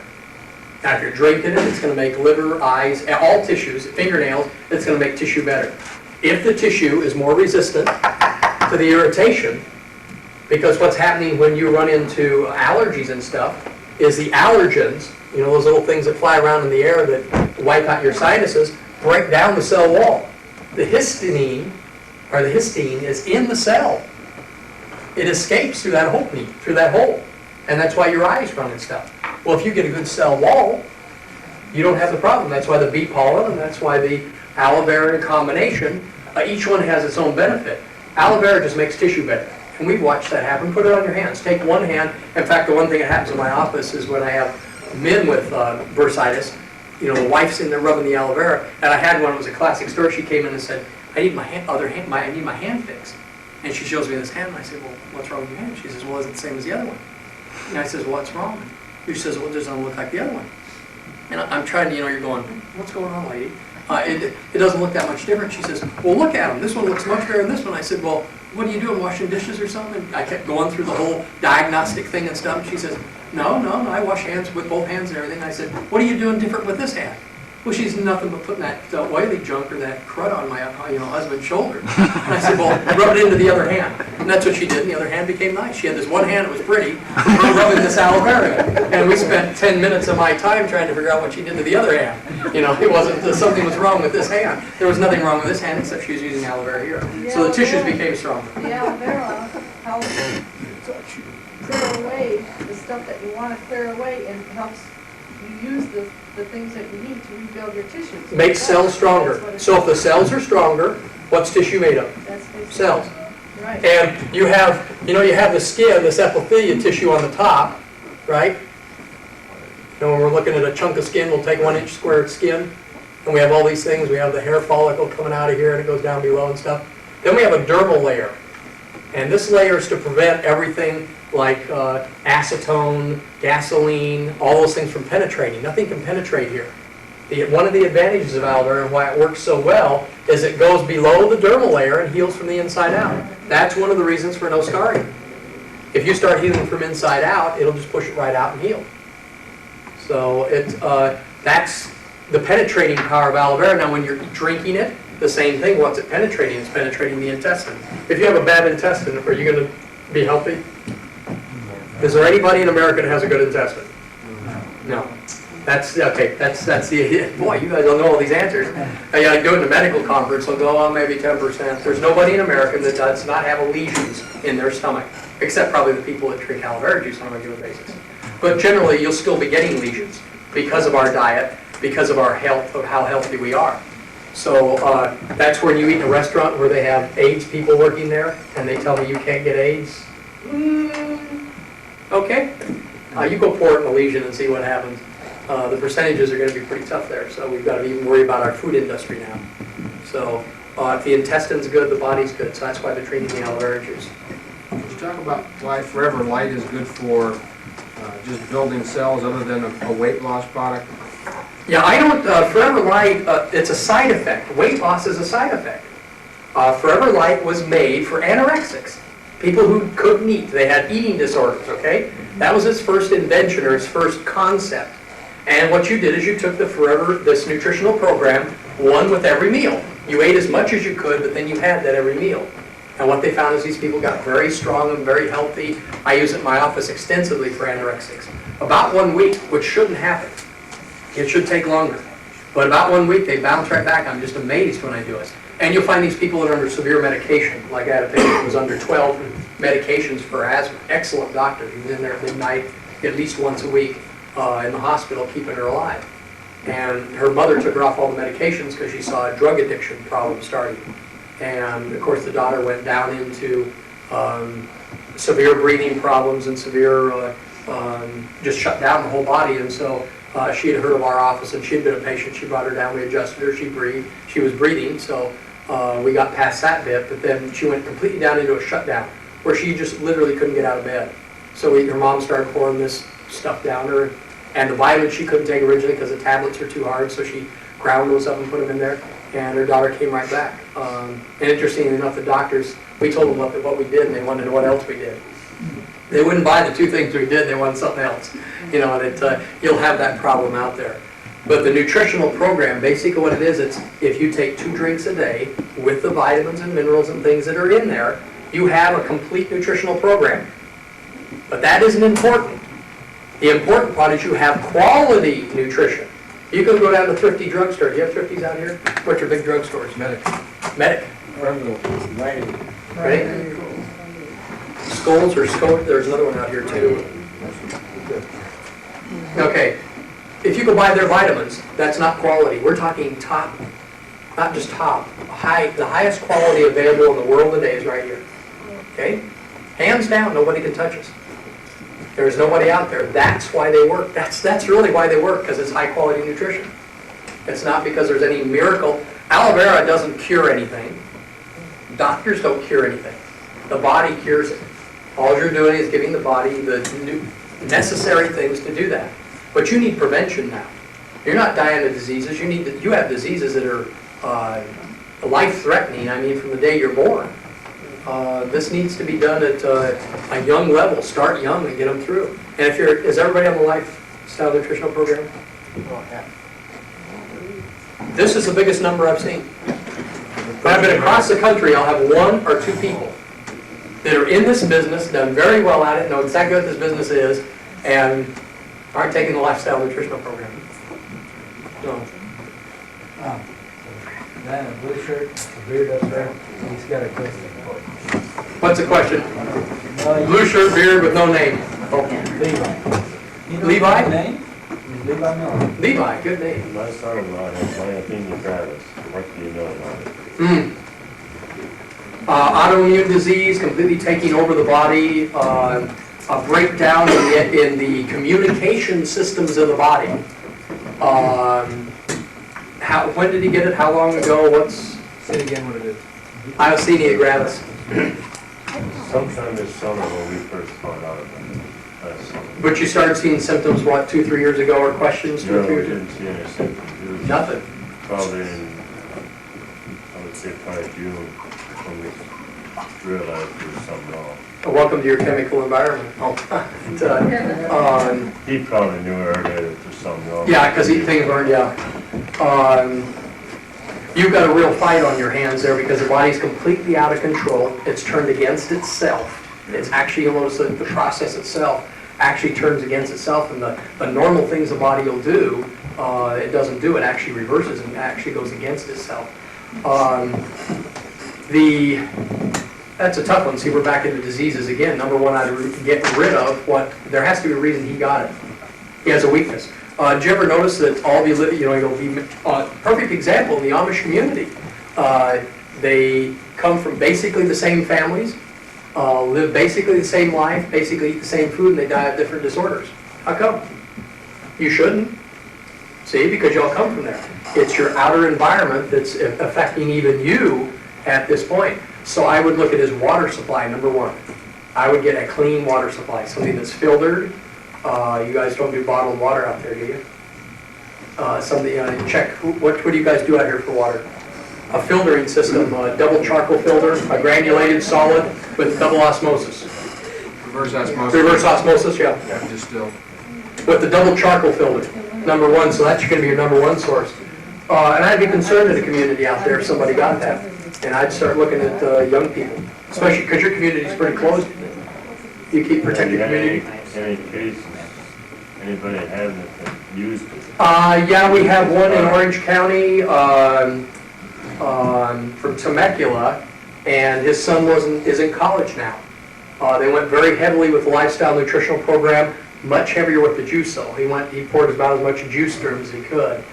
Now, if you're drinking it, it's going to make liver, eyes, all tissues, fingernails, it's going to make tissue better. If the tissue is more resistant to the irritation, because what's happening when you run into allergies and stuff is the allergens, those little things that fly around in the air that wipe out your sinuses, break down the cell wall. The histine is in the cell. It escapes through that hole, and that's why your eyes run and stuff. Well, if you get a good cell wall, you don't have the problem. That's why the bee pollen, and that's why the aloe vera in combination, each one has its own benefit. Aloe vera just makes tissue better. And we've watched that happen. Put it on your hands. Take one hand. In fact, the one thing that happens in my office is when I have men with bursitis, the wife's in there rubbing the aloe vera, and I had one, it was a classic story. She came in and said, I need my hand fixed. And she shows me this hand, and I said, well, what's wrong with your hand? She says, well, is it the same as the other one? And I says, well, what's wrong? She says, well, it doesn't look like the other one. And I'm trying to, you're going, what's going on, lady? It doesn't look that much different. She says, well, look at them. This one looks much better than this one. I said, well, what are you doing, washing dishes or something? I kept going through the whole diagnostic thing and stuff. And she says, no, I wash hands with both hands and everything. I said, what are you doing different with this hand? Well, she's nothing but putting that oily junk or that crud on my husband's shoulder. And I said, well, rub it into the other hand. And that's what she did, and the other hand became nice. She had this one hand that was pretty, rubbing this aloe vera. And we spent 10 minutes of my time trying to figure out what she did to the other hand. It wasn't, something was wrong with this hand. There was nothing wrong with this hand except she was using aloe vera here. So the tissues became stronger. The aloe vera helps clear away the stuff that you want to clear away, and helps you use the things that you need to rebuild your tissues. Makes cells stronger. So if the cells are stronger, what's tissue made of? Cells. Right. And you have the skin, this epithelial tissue on the top, right? When we're looking at a chunk of skin, we'll take 1 inch square skin, and we have all these things. We have the hair follicle coming out of here, and it goes down below and stuff. Then we have a dermal layer. And this layer is to prevent everything like acetone, gasoline, all those things from penetrating. Nothing can penetrate here. One of the advantages of aloe vera and why it works so well is it goes below the dermal layer and heals from the inside out. That's one of the reasons for no scarring. If you start healing from inside out, it'll just push it right out and heal. So that's the penetrating power of aloe vera. Now when you're drinking it, the same thing. What's it penetrating? It's penetrating the intestine. If you have a bad intestine, are you going to be healthy? Is there anybody in America that has a good intestine? No. That's okay. That's the boy. You guys don't know all these answers. I go to the medical conference. They'll go, oh, maybe 10%. There's nobody in America that does not have lesions in their stomach, except probably the people that drink aloe vera juice on a regular basis. But generally, you'll still be getting lesions because of our diet, because of our health, of how healthy we are. So that's when you eat in a restaurant where they have AIDS people working there, and they tell me you can't get AIDS. Okay. You go pour it in a lesion and see what happens. The percentages are going to be pretty tough there, so we've got to even worry about our food industry now. So if the intestine's good, the body's good, so that's why they're treating the aloe vera juice. Could you talk about why Forever Light is good for just building cells other than a weight loss product? Yeah, I don't, Forever Light, it's a side effect. Weight loss is a side effect. Forever Light was made for anorexics, people who couldn't eat. They had eating disorders, okay? That was its first invention or its first concept. And what you did is you took this nutritional program, one with every meal. You ate as much as you could, but then you had that every meal. And what they found is these people got very strong and very healthy. I use it in my office extensively for anorexics. About 1 week, which shouldn't happen. It should take longer. But about 1 week, they bounce right back. I'm just amazed when I do it. And you'll find these people that are under severe medication. Like I had a patient who was under 12 medications for asthma. Excellent doctor. He was in there at midnight at least once a week in the hospital, keeping her alive. And her mother took her off all the medications because she saw a drug addiction problem starting. And of course, the daughter went down into severe breathing problems and severe, just shut down the whole body. And so she had heard of our office and she had been a patient. She brought her down, we adjusted her, she breathed. She was breathing, so we got past that bit, but then she went completely down into a shutdown where she just literally couldn't get out of bed. So her mom started pouring this stuff down her, and the vitamins she couldn't take originally because the tablets were too hard, so she ground those up and put them in there, and her daughter came right back. And interestingly enough, the doctors, we told them what we did, and they wanted to know what else we did. They wouldn't buy the 2 things we did, they wanted something else. You know, and you'll have that problem out there. But the nutritional program, basically what it is, it's if you take 2 drinks a day with the vitamins and minerals and things that are in there, you have a complete nutritional program. But that isn't important. The important part is you have quality nutrition. You can go down to Thrifty drugstore. Do you have Thrifties out here? What's your big drugstores? Medic. Medic. Right. Right? Skolds or Skold, there's another one out here too. Okay, if you go buy their vitamins, that's not quality. We're talking top, not just top, the highest quality available in the world today is right here. Okay? Hands down, nobody can touch us. There's nobody out there. That's why they work. That's really why they work, because it's high quality nutrition. It's not because there's any miracle. Aloe vera doesn't cure anything. Doctors don't cure anything. The body cures it. All you're doing is giving the body the necessary things to do that. But you need prevention now. You're not dying of diseases. You have diseases that are life-threatening, I mean, from the day you're born. This needs to be done at a young level. Start young and get them through. And is everybody on the lifestyle nutritional program? This is the biggest number I've seen. When I've been across the country, I'll have 1 or 2 people that are in this business, done very well at it, know exactly what this business is, and aren't taking the lifestyle nutritional program. No. Man in a blue shirt, a beard up there, he's got a question for you. What's the question? No, Blue shirt, beard with no name. Levi. You know Levi? his name? He's Levi Miller. Levi, good name. My son-in-law has myasthenia gravis. What do you know about it? Autoimmune disease completely taking over the body, a breakdown in the communication systems of the body. When did he get it? How long ago? Say it again what it is. Myasthenia gravis. Sometime this summer when we first found out about it. Last summer. But you started seeing symptoms, 2-3 years ago, or questions? No, 2 or 3 we years ago? didn't see any symptoms. It was Nothing. probably in, I would say probably June, when we realized there was something wrong. Welcome to your chemical environment. He probably knew earlier that there was something wrong. Yeah, because things weren't, you've got a real fight on your hands there because the body's completely out of control. It's turned against itself. It's actually, you'll notice that the process itself actually turns against itself, and the normal things the body will do, it doesn't do. It actually reverses and actually goes against itself. That's a tough one. See, we're back into diseases again. Number one, I'd get rid of there has to be a reason he got it. He has a weakness. Did you ever notice that all the, you'll be, perfect example in the Amish community. They come from basically the same families, live basically the same life, basically eat the same food, and they die of different disorders. How come? You shouldn't. See, because you all come from there. It's your outer environment that's affecting even you at this point. So I would look at his water supply, number one. I would get a clean water supply, something that's filtered. You guys don't do bottled water out there, do you? Check, what do you guys do out here for water? A filtering system, a double charcoal filter, a granulated solid with double osmosis. Reverse osmosis. Reverse osmosis, yeah. Distilled. With the double charcoal filter. Number one, so that's gonna be your number one source. And I'd be concerned in the community out there if somebody got that. And I'd start looking at young people, especially because your community's pretty closed. You keep protect your community. Any cases, anybody having it that used it? Yeah, we have one in Orange County, from Temecula, and his son is in college now. They went very heavily with the lifestyle nutritional program, much heavier with the juice though. He poured about as much juice through him as he could.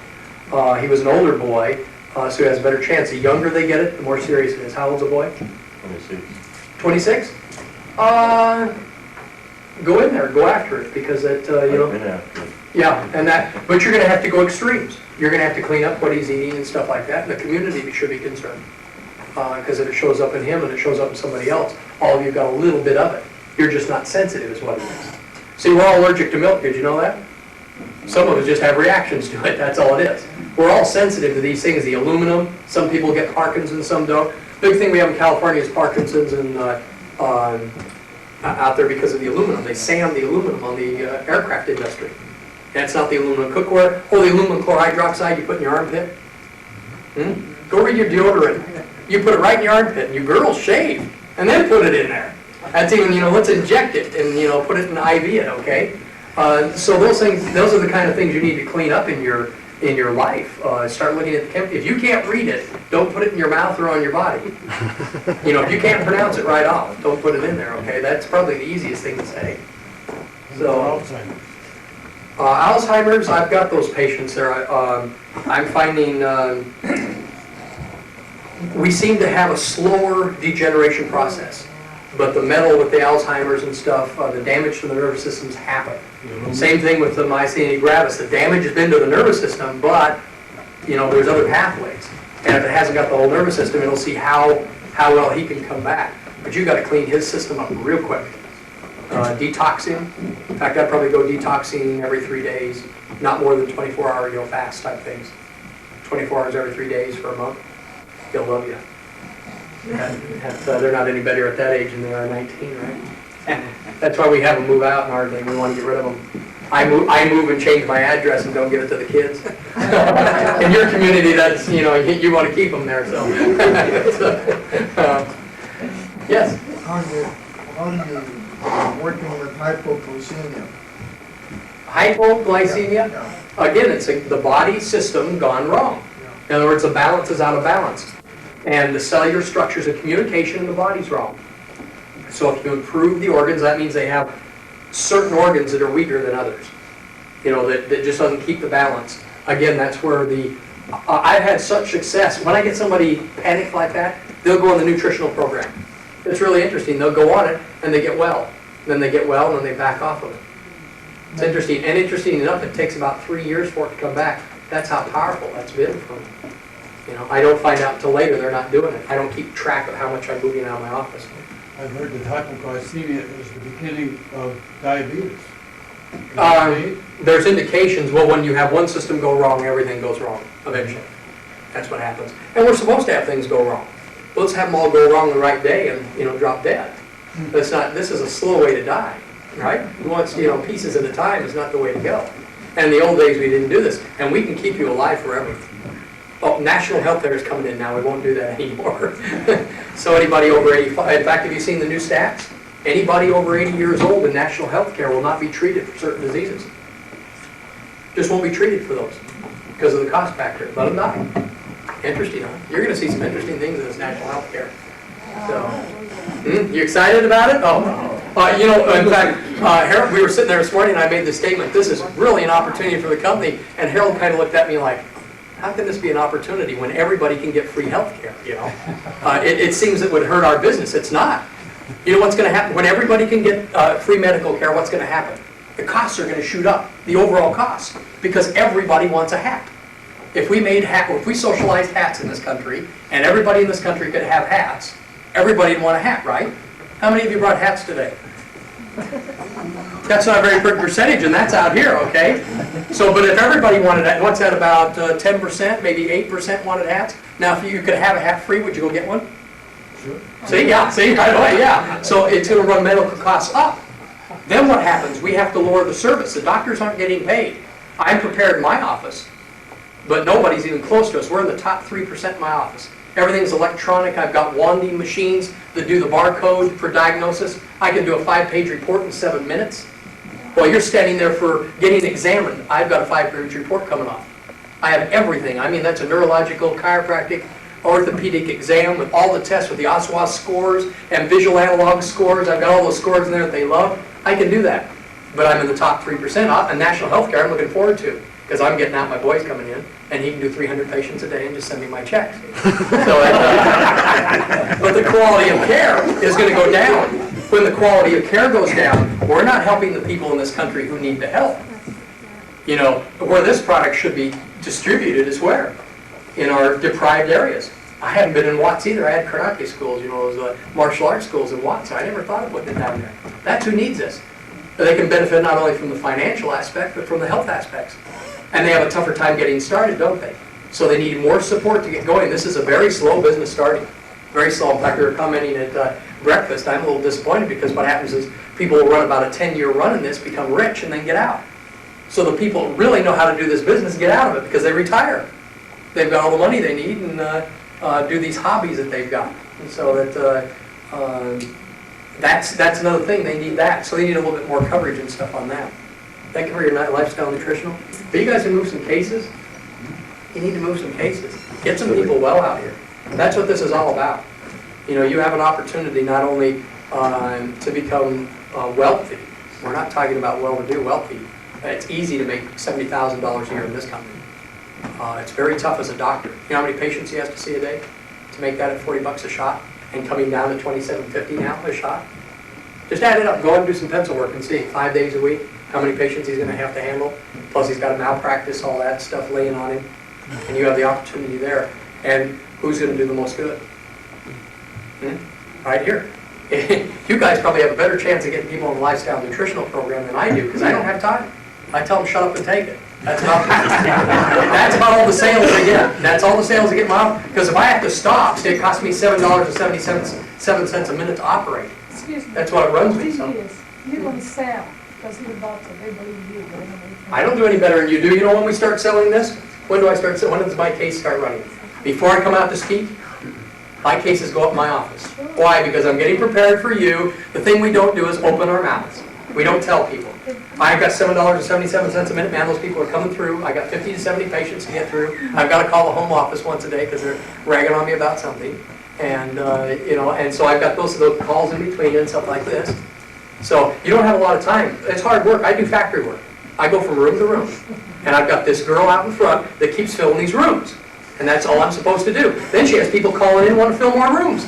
He was an older boy, so he has a better chance. The younger they get it, the more serious it is. How old's the boy? 26. 26? Go in there, go after it, because that, you know. I've been after it. Yeah, but you're gonna have to go extremes. You're gonna have to clean up what he's eating and stuff like that, and the community should be concerned. Because if it shows up in him and it shows up in somebody else, all of you got a little bit of it. You're just not sensitive is what it is. See, we're all allergic to milk, did you know that? Some of us just have reactions to it, that's all it is. We're all sensitive to these things, the aluminum, some people get Parkinson's, some don't. Big thing we have in California is Parkinson's and out there because of the aluminum. They sand the aluminum on the aircraft industry. That's not the aluminum cookware, or the aluminum chlorhydroxide you put in your armpit. Go read your deodorant. You put it right in your armpit, and you girls shave, and then put it in there. That's even, let's inject it and, put it in IV it, okay? So those are the kind of things you need to clean up in your life. Start looking at the chem. If you can't read it, don't put it in your mouth or on your body. If you can't pronounce it right off, don't put it in there, okay? That's probably the easiest thing to say. So, Alzheimer's, I've got those patients there. I'm finding we seem to have a slower degeneration process. But the metal with the Alzheimer's and stuff, the damage to the nervous systems happen. Same thing with the myasthenia gravis. The damage has been to the nervous system, but there's other pathways. And if it hasn't got the whole nervous system, it'll see how well he can come back. But you've got to clean his system up real quick. Detoxing. In fact, I'd probably go detoxing every 3 days, not more than 24-hour fast type things. 24 hours every 3 days for a month. He'll love you. They're not any better at that age than they are 19, right? That's why we have them move out in our day. We want to get rid of them. I move and change my address and don't give it to the kids. In your community, that's, you want to keep them there, so. Yes? How do you working with hypoglycemia? Hypoglycemia? Yeah. Again, it's the body system gone wrong. In other words, the balance is out of balance. And the cellular structures of communication in the body's wrong. So if you improve the organs, that means they have certain organs that are weaker than others. That just doesn't keep the balance. Again, that's where I've had such success. When I get somebody panicked like that, they'll go on the nutritional program. It's really interesting. They'll go on it and they get well. Then they get well and then they back off of it. It's interesting. And interesting enough, it takes about 3 years for it to come back. That's how powerful that's been for me. I don't find out until later they're not doing it. I don't keep track of how much I'm moving out of my office. I've heard that hypoglycemia is the beginning of diabetes. There's indications, when you have one system go wrong, everything goes wrong eventually. That's what happens. And we're supposed to have things go wrong. Let's have them all go wrong the right day and, drop dead. This is a slow way to die, right? Once, pieces at a time is not the way to go. And in the old days, we didn't do this. And we can keep you alive forever. Oh, national health care is coming in now. We won't do that anymore. So anybody over 85, in fact, have you seen the new stats? Anybody over 80 years old in national health care will not be treated for certain diseases. Just won't be treated for those because of the cost factor. Let them die. Interesting, huh? You're going to see some interesting things in this national health care. So, you excited about it? Oh, in fact, Harold, we were sitting there this morning and I made this statement. This is really an opportunity for the company. And Harold kind of looked at me like, how can this be an opportunity when everybody can get free health care, It seems it would hurt our business. It's not. You know what's going to happen? When everybody can get free medical care, what's going to happen? The costs are going to shoot up, the overall costs, because everybody wants a hat. If we socialized hats in this country, and everybody in this country could have hats, everybody would want a hat, right? How many of you brought hats today? That's not a very big percentage, and that's out here, okay? So, but if everybody wanted that, what's that, about 10%, maybe 8% wanted hats? Now, if you could have a hat free, would you go get one? Sure. See, right away, yeah. So it's going to run medical costs up. Then what happens? We have to lower the service. The doctors aren't getting paid. I'm prepared in my office, but nobody's even close to us. We're in the top 3% in my office. Everything's electronic. I've got Wandy machines that do the barcode for diagnosis. I can do a 5-page report in 7 minutes. While you're standing there for getting examined, I've got a 5-page report coming off. I have everything. I mean, that's a neurological, chiropractic, orthopedic exam with all the tests with the OSWA scores and visual analog scores. I've got all those scores in there that they love. I can do that. But I'm in the top 3%. And national healthcare I'm looking forward to, because I'm getting out, my boy's coming in, and he can do 300 patients a day and just send me my checks. But the quality of care is going to go down. When the quality of care goes down, we're not helping the people in this country who need the help. You know, where this product should be distributed is where? In our deprived areas. I haven't been in Watts either. I had karate schools, you know, those martial arts schools in Watts. I never thought of putting it down there. That's who needs this. They can benefit not only from the financial aspect, but from the health aspects. And they have a tougher time getting started, don't they? So they need more support to get going. This is a very slow business starting. Very slow. In fact, we were commenting at breakfast. I'm a little disappointed because what happens is people will run about a 10-year run in this, become rich, and then get out. So the people who really know how to do this business get out of it because they retire. They've got all the money they need and do these hobbies that they've got. And so that's another thing. They need that. So they need a little bit more coverage and stuff on that. Thank you for your lifestyle nutritional. But you guys can move some cases. You need to move some cases. Get some people well out here. That's what this is all about. You know, you have an opportunity not only to become wealthy. We're not talking about well-to-do wealthy. It's easy to make $70,000 a year in this company. It's very tough as a doctor. You know how many patients he has to see a day to make that at $40 a shot, and coming down to $27.50 now a shot? Just add it up. Go and do some pencil work and see 5 days a week how many patients he's going to have to handle. Plus he's got a malpractice, all that stuff laying on him, and you have the opportunity there. And who's going to do the most good? Right here. You guys probably have a better chance of getting people on the lifestyle nutritional program than I do, because I don't have time. I tell them, shut up and take it. That's about all the sales they get. That's all the sales they get, Mom. Because if I have to stop, say it costs me $7.77 a minute to operate. Excuse me. That's what it runs me. So You don't sell because you're about to, they believe you. I don't do any better than you do. You know when we start selling this? When do I start selling? When does my case start running? Before I come out to speak? My cases go up in my office. Why? Because I'm getting prepared for you. The thing we don't do is open our mouths. We don't tell people. I've got $7.77 a minute. Man, those people are coming through. I got 50 to 70 patients to get through. I've got to call the home office once a day because they're ragging on me about something. And, you know, and so I've got those calls in between and stuff like this. So you don't have a lot of time. It's hard work. I do factory work. I go from room to room. And I've got this girl out in front that keeps filling these rooms. And that's all I'm supposed to do. Then she has people calling in want to fill more rooms.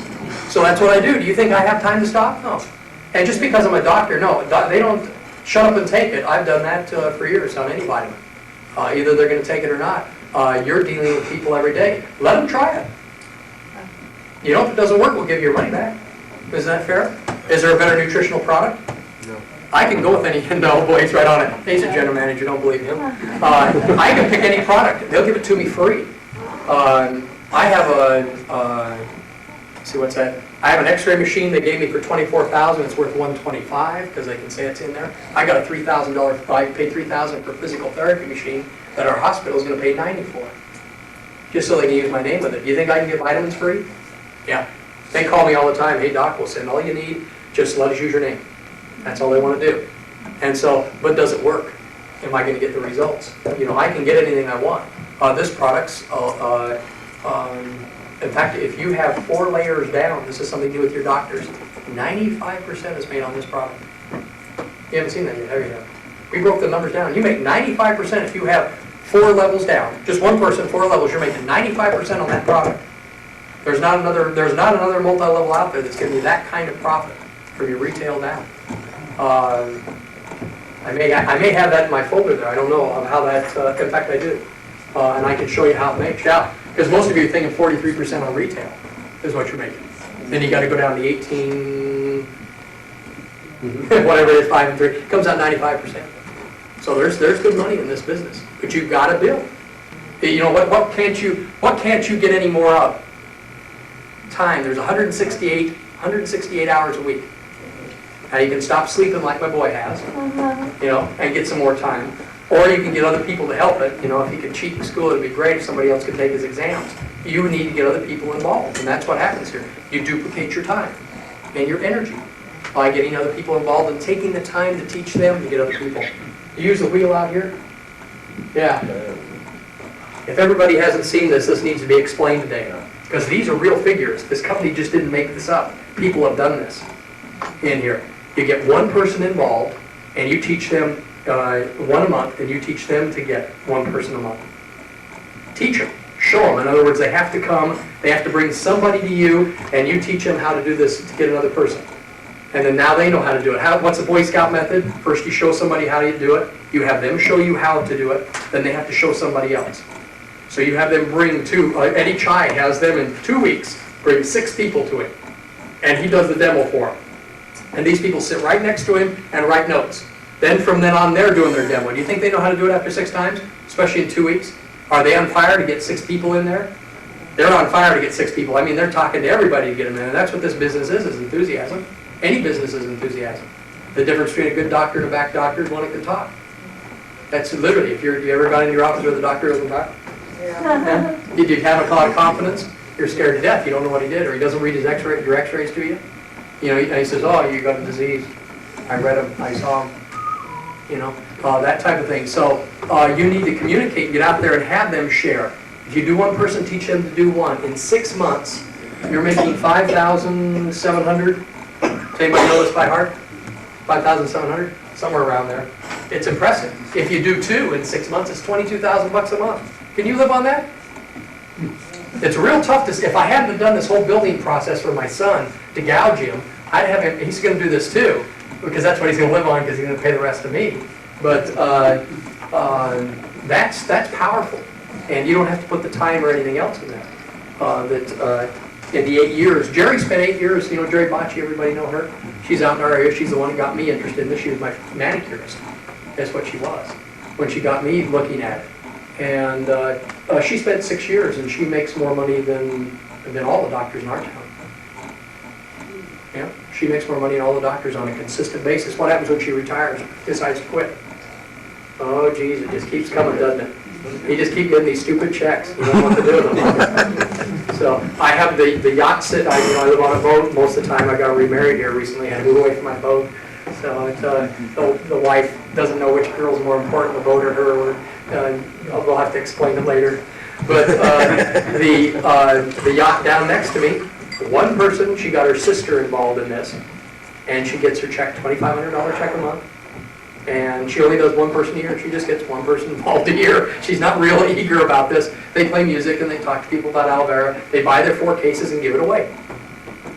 So that's what I do. Do you think I have time to stop? No. And just because I'm a doctor, no. They don't shut up and take it. I've done that for years on any vitamin. Either they're going to take it or not. You're dealing with people every day. Let them try it. You know, if it doesn't work, we'll give you your money back. Isn't that fair? Is there a better nutritional product? No. I can go with any, no, boy, it's right on it. He's a general manager, don't believe him. I can pick any product. They'll give it to me free. I have see what's that? I have an x-ray machine they gave me for $24,000. It's worth $125 because they can say it's in there. I got a $3,000, I paid $3,000 for a physical therapy machine that our hospital is going to pay $90 for. Just so they can use my name with it. Do you think I can get vitamins free? Yeah. They call me all the time. Hey, doc, we'll send all you need. Just let us use your name. That's all they want to do. And so, but does it work? Am I going to get the results? You know, I can get anything I want. This product's, in fact, if you have 4 layers down, this is something to do with your doctors, 95% is made on this product. You haven't seen that yet, have you? We broke the numbers down. You make 95% if you have 4 levels down. Just one person, 4 levels, you're making 95% on that product. There's not another multi-level out there that's giving you that kind of profit from your retail down. I may have that in my folder there. I don't know how that, in fact I do. And I can show you how it makes out. Because most of you are thinking 43% on retail is what you're making. Then you got to go down to 18, whatever it is, 5 and 3. It comes out 95%. So there's good money in this business, but you've got to build. You know what can't you get any more of? Time. There's 168 hours a week. Now you can stop sleeping like my boy has, you know, and get some more time. Or you can get other people to help it. You know, if he could cheat in school, it'd be great if somebody else could take his exams. You need to get other people involved, and that's what happens here. You duplicate your time and your energy by getting other people involved and taking the time to teach them to get other people. You use the wheel out here? Yeah. If everybody hasn't seen this, this needs to be explained today. Because these are real figures. This company just didn't make this up. People have done this in here. You get one person involved, and you teach them one a month, and you teach them to get one person a month. Teach them. Show them. In other words, they have to come, they have to bring somebody to you, and you teach them how to do this to get another person. And then now they know how to do it. What's the Boy Scout method? First you show somebody how to do it, you have them show you how to do it, then they have to show somebody else. So you have them bring Eddie Chai has them in 2 weeks, bring 6 people to him, and he does the demo for them. And these people sit right next to him and write notes. Then from then on, they're doing their demo. Do you think they know how to do it after 6 times, especially in 2 weeks? Are they on fire to get 6 people in there? They're on fire to get 6 people. I mean, they're talking to everybody to get them in, and that's what this business is enthusiasm. Any business is enthusiasm. The difference between a good doctor and a back doctor is one that can talk. That's literally, if you ever got in your office with a doctor who doesn't talk? Yeah. Did you have a lot of confidence? You're scared to death. You don't know what he did, or he doesn't read his your x-rays to you. You know, and he says, oh, you got a disease. I read him, I saw him. You know, that type of thing. So you need to communicate, get out there and have them share. If you do one person, teach them to do one. In 6 months, you're making 5,700. Does anybody know this by heart? 5,700? Somewhere around there. It's impressive. If you do 2 in 6 months, it's 22,000 bucks a month. Can you live on that? It's real tough to, if I hadn't done this whole building process for my son to gouge him, I'd have him, he's going to do this too, because that's what he's going to live on, because he's going to pay the rest of me. But that's powerful, and you don't have to put the time or anything else in that. In the 8 years, Jerry spent 8 years, you know, Jerry Bocci, everybody know her? She's out in our area, she's the one that got me interested in this. She was my manicurist. That's what she was, when she got me looking at it. And she spent 6 years, and she makes more money than all the doctors in our town. Yeah, she makes more money than all the doctors on a consistent basis. What happens when she retires, decides to quit? Oh, geez, it just keeps coming, doesn't it? You just keep getting these stupid checks. You don't know what to do with them. So I have the yacht sit. I live on a boat most of the time. I got remarried here recently. I moved away from my boat. So the wife doesn't know which girl's more important, the boat or her. We'll have to explain it later. But the yacht down next to me, one person, she got her sister involved in this, and she gets her check, $2,500 check a month. And she only does one person a year. She just gets one person involved a year. She's not really eager about this. They play music and they talk to people about aloe vera. They buy their 4 cases and give it away.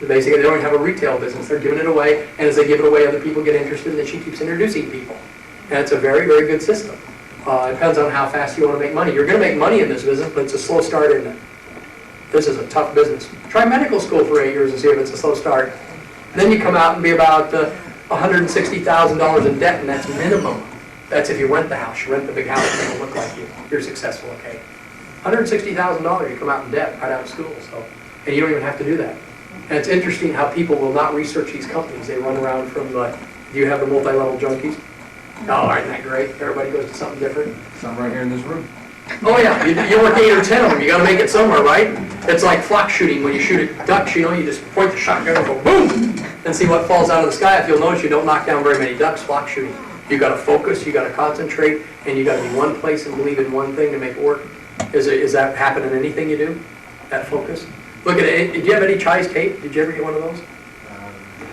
Basically, they don't have a retail business. They're giving it away, and as they give it away, other people get interested, and then she keeps introducing people. And it's a very, very good system. It depends on how fast you want to make money. You're going to make money in this business, but it's a slow start, isn't it? This is a tough business. Try medical school for 8 years and see if it's a slow start. And then you come out and be about $160,000 in debt, and that's minimum. That's if you rent the house. You rent the big house, it doesn't look like you're successful, okay? $160,000, you come out in debt right out of school, so, and you don't even have to do that. And it's interesting how people will not research these companies. They run around from do you have the multi-level junkies? Oh, isn't that great? Everybody goes to something different. Some right here in this room. Oh yeah, you work 8 or 10 of them. You got to make it somewhere, right? It's like flock shooting. When you shoot at ducks, you know, you just point the shotgun and go boom, and see what falls out of the sky. If you'll notice, you don't knock down very many ducks flock shooting. You got to focus, you got to concentrate, and you got to be one place and believe in one thing to make it work. Is that happen in anything you do? That focus. Look at it. Did you have Eddie Chai's tape? Did you ever get one of those?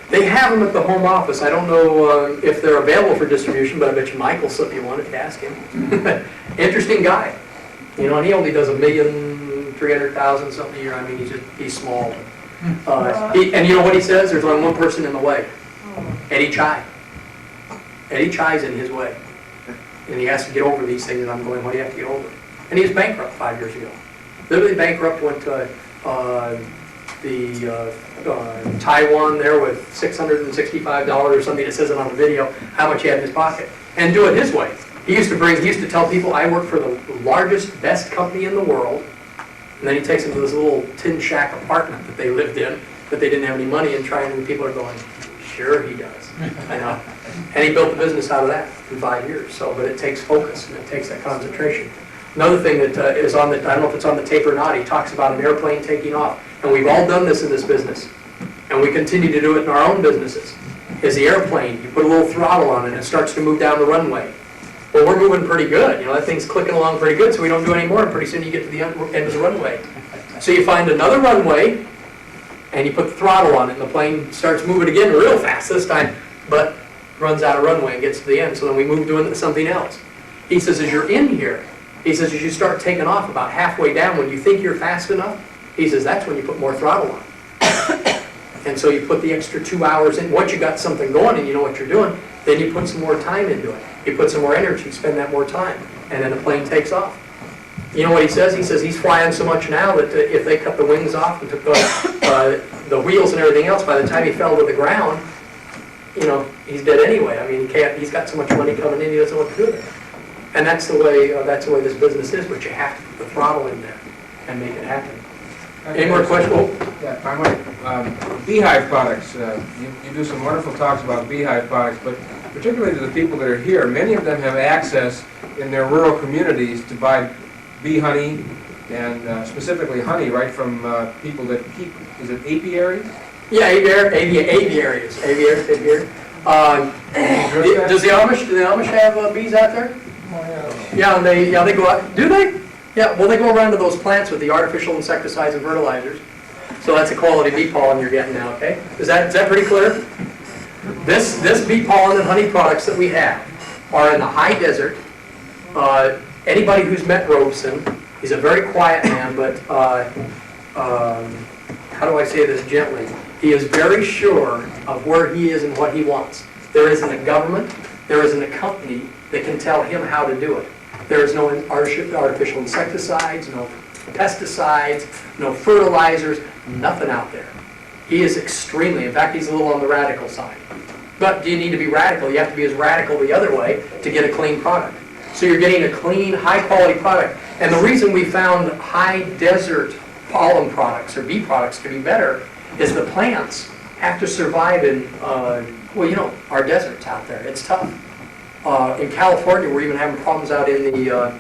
They have them at the home office. I don't know if they're available for distribution, but I bet you Michael slip you one if you ask him. Interesting guy. You know, and he only does $1,300,000 something a year. I mean, he's small. And you know what he says? There's only one person in the way. Eddie Chai. Eddie Chai's in his way. And he has to get over these things, and I'm going, what do you have to get over? And he was bankrupt 5 years ago. Literally bankrupt, went to Taiwan there with $665 or something. It says it on the video how much he had in his pocket, and do it his way. He used to tell people, I work for the largest, best company in the world, and then he takes them to this little tin shack apartment that they lived in, that they didn't have any money in, and people are going, Sure he does. I know. And he built the business out of that in 5 years. So, but it takes focus and it takes that concentration. Another thing that is on the, I don't know if it's on the tape or not, he talks about an airplane taking off. And we've all done this in this business. And we continue to do it in our own businesses. Is the airplane, you put a little throttle on it and it starts to move down the runway. Well, we're moving pretty good. You know, that thing's clicking along pretty good, so we don't do any more. And pretty soon you get to the end of the runway. So you find another runway, and you put the throttle on it, and the plane starts moving again real fast this time, but runs out of runway and gets to the end. So then we move doing something else. He says, as you're in here, he says, as you start taking off about halfway down, when you think you're fast enough, he says, that's when you put more throttle on. And so you put the extra 2 hours in. Once you got something going and you know what you're doing, then you put some more time into it. You put some more energy, spend that more time, and then the plane takes off. You know what he says? He says he's flying so much now that if they cut the wings off and took the wheels and everything else, by the time he fell to the ground, you know, he's dead anyway. I mean, he can't. He's got so much money coming in, he doesn't know what to do with it. And that's the way this business is. But you have to put the throttle in there and make it happen. Any more questions? Oh, Yeah, if I might, beehive products, you do some wonderful talks about beehive products, but particularly to the people that are here, many of them have access in their rural communities to buy bee honey and specifically honey right from people that keep, is it apiaries? yeah, aviaries. Does the Amish have bees out there? Oh, Yeah, and they go out. Do they? Yeah. Well, they go around to those plants with the artificial insecticides and fertilizers. So that's a quality bee pollen you're getting now. Okay. Is that pretty clear? This bee pollen and honey products that we have are in the high desert. Anybody who's met Robeson, he's a very quiet man, but how do I say this gently? He is very sure of where he is and what he wants. There isn't a government, there isn't a company that can tell him how to do it. There is no artificial insecticides, no pesticides, no fertilizers, nothing out there. He is extremely, in fact, he's a little on the radical side. But do you need to be radical? You have to be as radical the other way to get a clean product. So you're getting a clean, high-quality product. And the reason we found high desert pollen products or bee products to be better is the plants have to survive in, well, you know, our deserts out there. It's tough. In California, we're even having problems out in the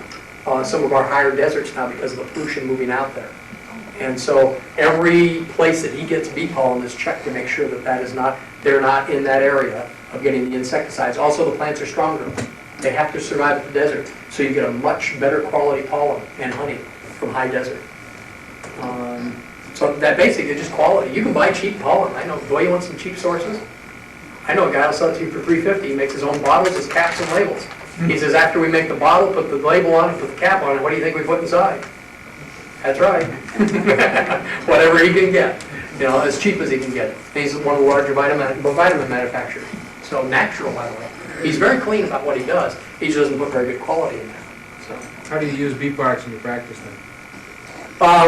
some of our higher deserts now because of the pollution moving out there. And so every place that he gets bee pollen is checked to make sure that they're not in that area of getting the insecticides. Also, the plants are stronger. They have to survive in the desert, so you get a much better quality pollen and honey from high desert. So that basically is just quality. You can buy cheap pollen. I know. Boy, you want some cheap sources? I know a guy will sell it to you for $3.50. He makes his own bottles, his caps and labels. He says after we make the bottle, put the label on it, put the cap on it, what do you think we put inside? That's right. Whatever he can get. You know, as cheap as he can get it. He's one of the larger vitamin manufacturers. So natural, by the way. He's very clean about what he does. He just doesn't put very good quality in there. So. How do you use bee products in your practice then?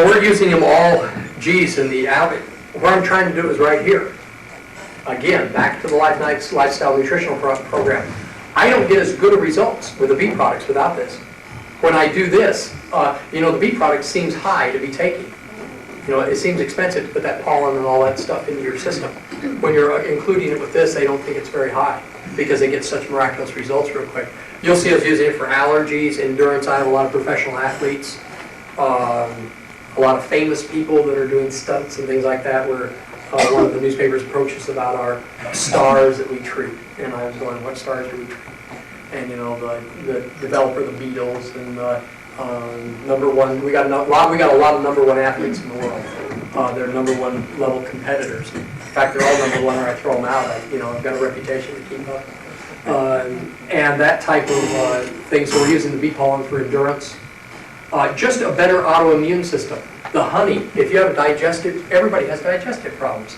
We're using them all, geez, in the alley. What I'm trying to do is right here. Again, back to the lifestyle nutritional program. I don't get as good of results with the bee products without this. When I do this, you know, the bee product seems high to be taking. You know, it seems expensive to put that pollen and all that stuff into your system. When you're including it with this, they don't think it's very high because they get such miraculous results real quick. You'll see us using it for allergies, endurance. I have a lot of professional athletes, a lot of famous people that are doing stunts and things like that where one of the newspapers approached us about our stars that we treat. And I was going, what stars do we treat? And, you know, the developer of the Beatles and number one, we got a lot of number one athletes in the world. They're number one level competitors. In fact, they're all number one or I throw them out. I've got a reputation to keep up. And that type of thing. So we're using the bee pollen for endurance. Just a better autoimmune system. The honey, if you have everybody has digestive problems.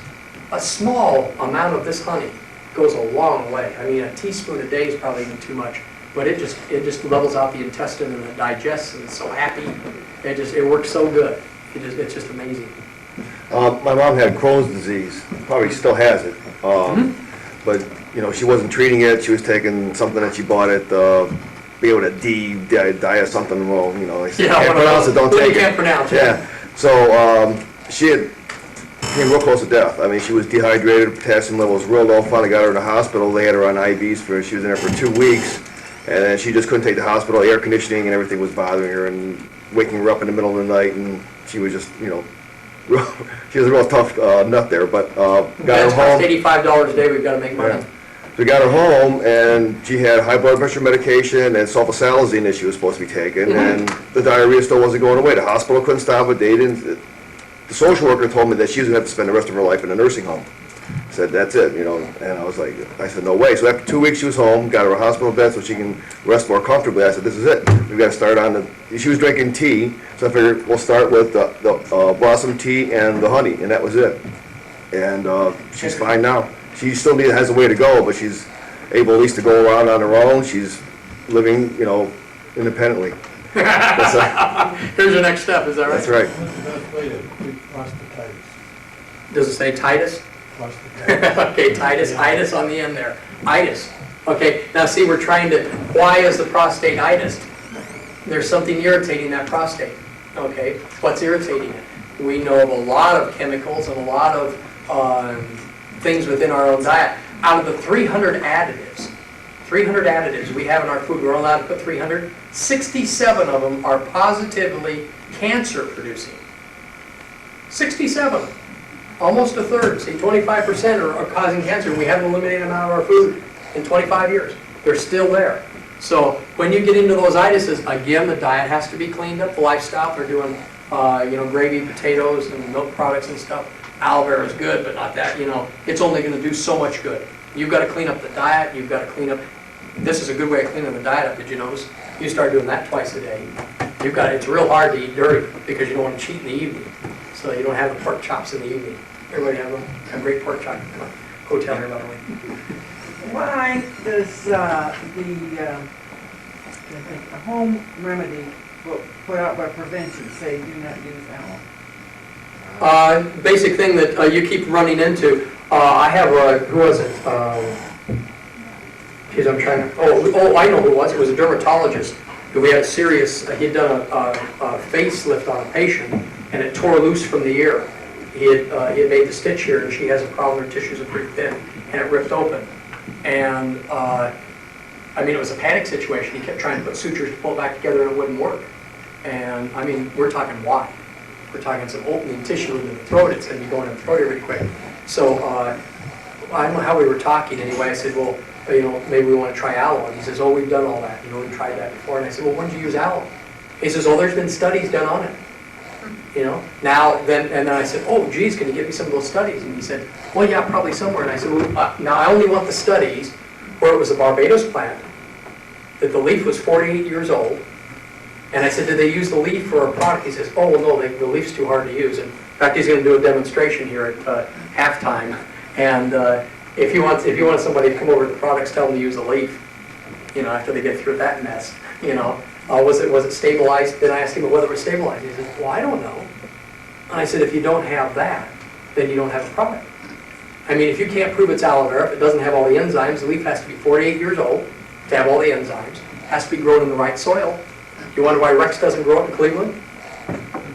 A small amount of this honey goes a long way. I mean, a teaspoon a day is probably even too much, but it just levels out the intestine and it digests and it's so happy. It works so good. It's just amazing. My mom had Crohn's disease, probably still has it, but you know, she wasn't treating it. She was taking something that she bought at be able to die or something. Well, you know, they say, can't pronounce it, don't take it. You can't pronounce it. Yeah. So she had came real close to death. I mean, she was dehydrated, potassium levels real low, finally got her in the hospital. They had her on IVs she was in there for 2 weeks, and then she just couldn't take the hospital, air conditioning and everything was bothering her, and waking her up in the middle of the night, and she was just, you know, she was a real tough nut there, but got her That's home. cost $85 a day, we've got to make money. Yeah. We got her home, and she had high blood pressure medication and sulfasalazine that she was supposed to be taking, and the diarrhea still wasn't going away. The hospital couldn't stop it, they didn't. The social worker told me that she was gonna have to spend the rest of her life in a nursing home. Said, that's it, you know, and I was like, I said, no way. So after 2 weeks, she was home, got her a hospital bed so she can rest more comfortably. I said, this is it. We've got to start on she was drinking tea, so I figured we'll start with the blossom tea and the honey, and that was it. And she's fine now. She still has a way to go, but she's able at least to go around on her own. She's living, you know, independently. Here's your next step, is that right? That's right. What's the best way to treat prostatitis? Does it say Titus? Prostatitis. Okay, Titus, itis on the end there. Itis. Okay, now see, we're trying to, why is the prostate itis? There's something irritating that prostate. Okay, what's irritating it? We know of a lot of chemicals and a lot of things within our own diet. Out of the 300 additives we have in our food, we're allowed to put 300, 67 of them are positively cancer producing. 67. Almost a third, see, 25% are causing cancer. We haven't eliminated them out of our food in 25 years. They're still there. So when you get into those itises, again, the diet has to be cleaned up, the lifestyle. They're doing, you know, gravy, potatoes, and milk products and stuff. Aloe vera is good, but not that, you know, it's only going to do so much good. You've got to clean up the diet. You've got to clean up. This is a good way of cleaning the diet up. Did you notice? You start doing that twice a day. You've got. It's real hard to eat dirty because you don't want to cheat in the evening. So you don't have the pork chops in the evening. Everybody have a great pork chop in the hotel here, by the way. Why does the home remedy put out by prevention say do not use aloe? Basic thing that you keep running into. I have a, who was it? Geez, I'm trying to, oh, I know who it was. It was a dermatologist who we had serious, he'd done a facelift on a patient and it tore loose from the ear. He had made the stitch here and she has a problem, her tissues are pretty thin and it ripped open. And I mean, it was a panic situation. He kept trying to put sutures to pull it back together and it wouldn't work. And I mean, we're talking wide. We're talking some opening tissue into the throat. It's going to be going in the throat really quick. So I don't know how we were talking anyway. I said, well, you know, maybe we want to try aloe. And he says, oh, we've done all that. You know, we've tried that before. And I said, well, when did you use aloe? He says, oh, there's been studies done on it. You know, and then I said, oh, geez, can you give me some of those studies? And he said, well, yeah, probably somewhere. And I said, well, now I only want the studies where it was a Barbados plant, that the leaf was 48 years old. And I said, did they use the leaf for a product? He says, oh, well, no, the leaf's too hard to use. And in fact, he's going to do a demonstration here at halftime. And if you want somebody to come over to the products, tell them to use a leaf, you know, after they get through that mess, you know. Was it stabilized? Then I asked him whether it was stabilized. He said, well, I don't know. And I said, if you don't have that, then you don't have a product. I mean, if you can't prove it's aloe vera, if it doesn't have all the enzymes, the leaf has to be 48 years old to have all the enzymes. It has to be grown in the right soil. You wonder why Rex doesn't grow up in Cleveland?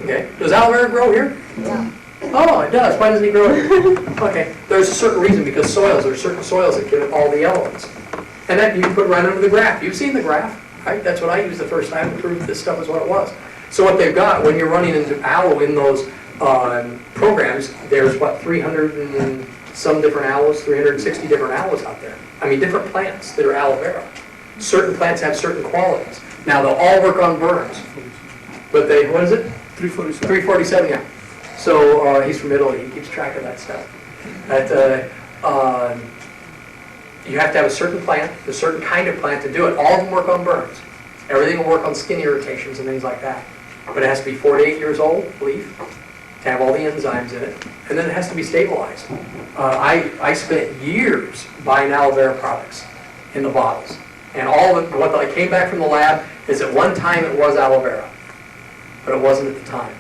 Okay. Does aloe vera grow here? Yeah. Oh, it does. Why doesn't he grow it here? Okay. There's a certain reason, because there's certain soils that give it all the elements. And that you can put right under the graph. You've seen the graph, right? That's what I used the first time to prove this stuff is what it was. So what they've got, when you're running into aloe in those programs, there's what, 300 and some different aloes, 360 different aloes out there. I mean, different plants that are aloe vera. Certain plants have certain qualities. Now, they'll all work on burns, but they, what is it? 347. 347, yeah. So he's from Italy, he keeps track of that stuff. You have to have a certain plant, a certain kind of plant to do it. All of them work on burns. Everything will work on skin irritations and things like that. But it has to be 48 years old, leaf, to have all the enzymes in it, and then it has to be stabilized. I spent years buying aloe vera products in the bottles. And what I came back from the lab is at one time it was aloe vera, but it wasn't at the time.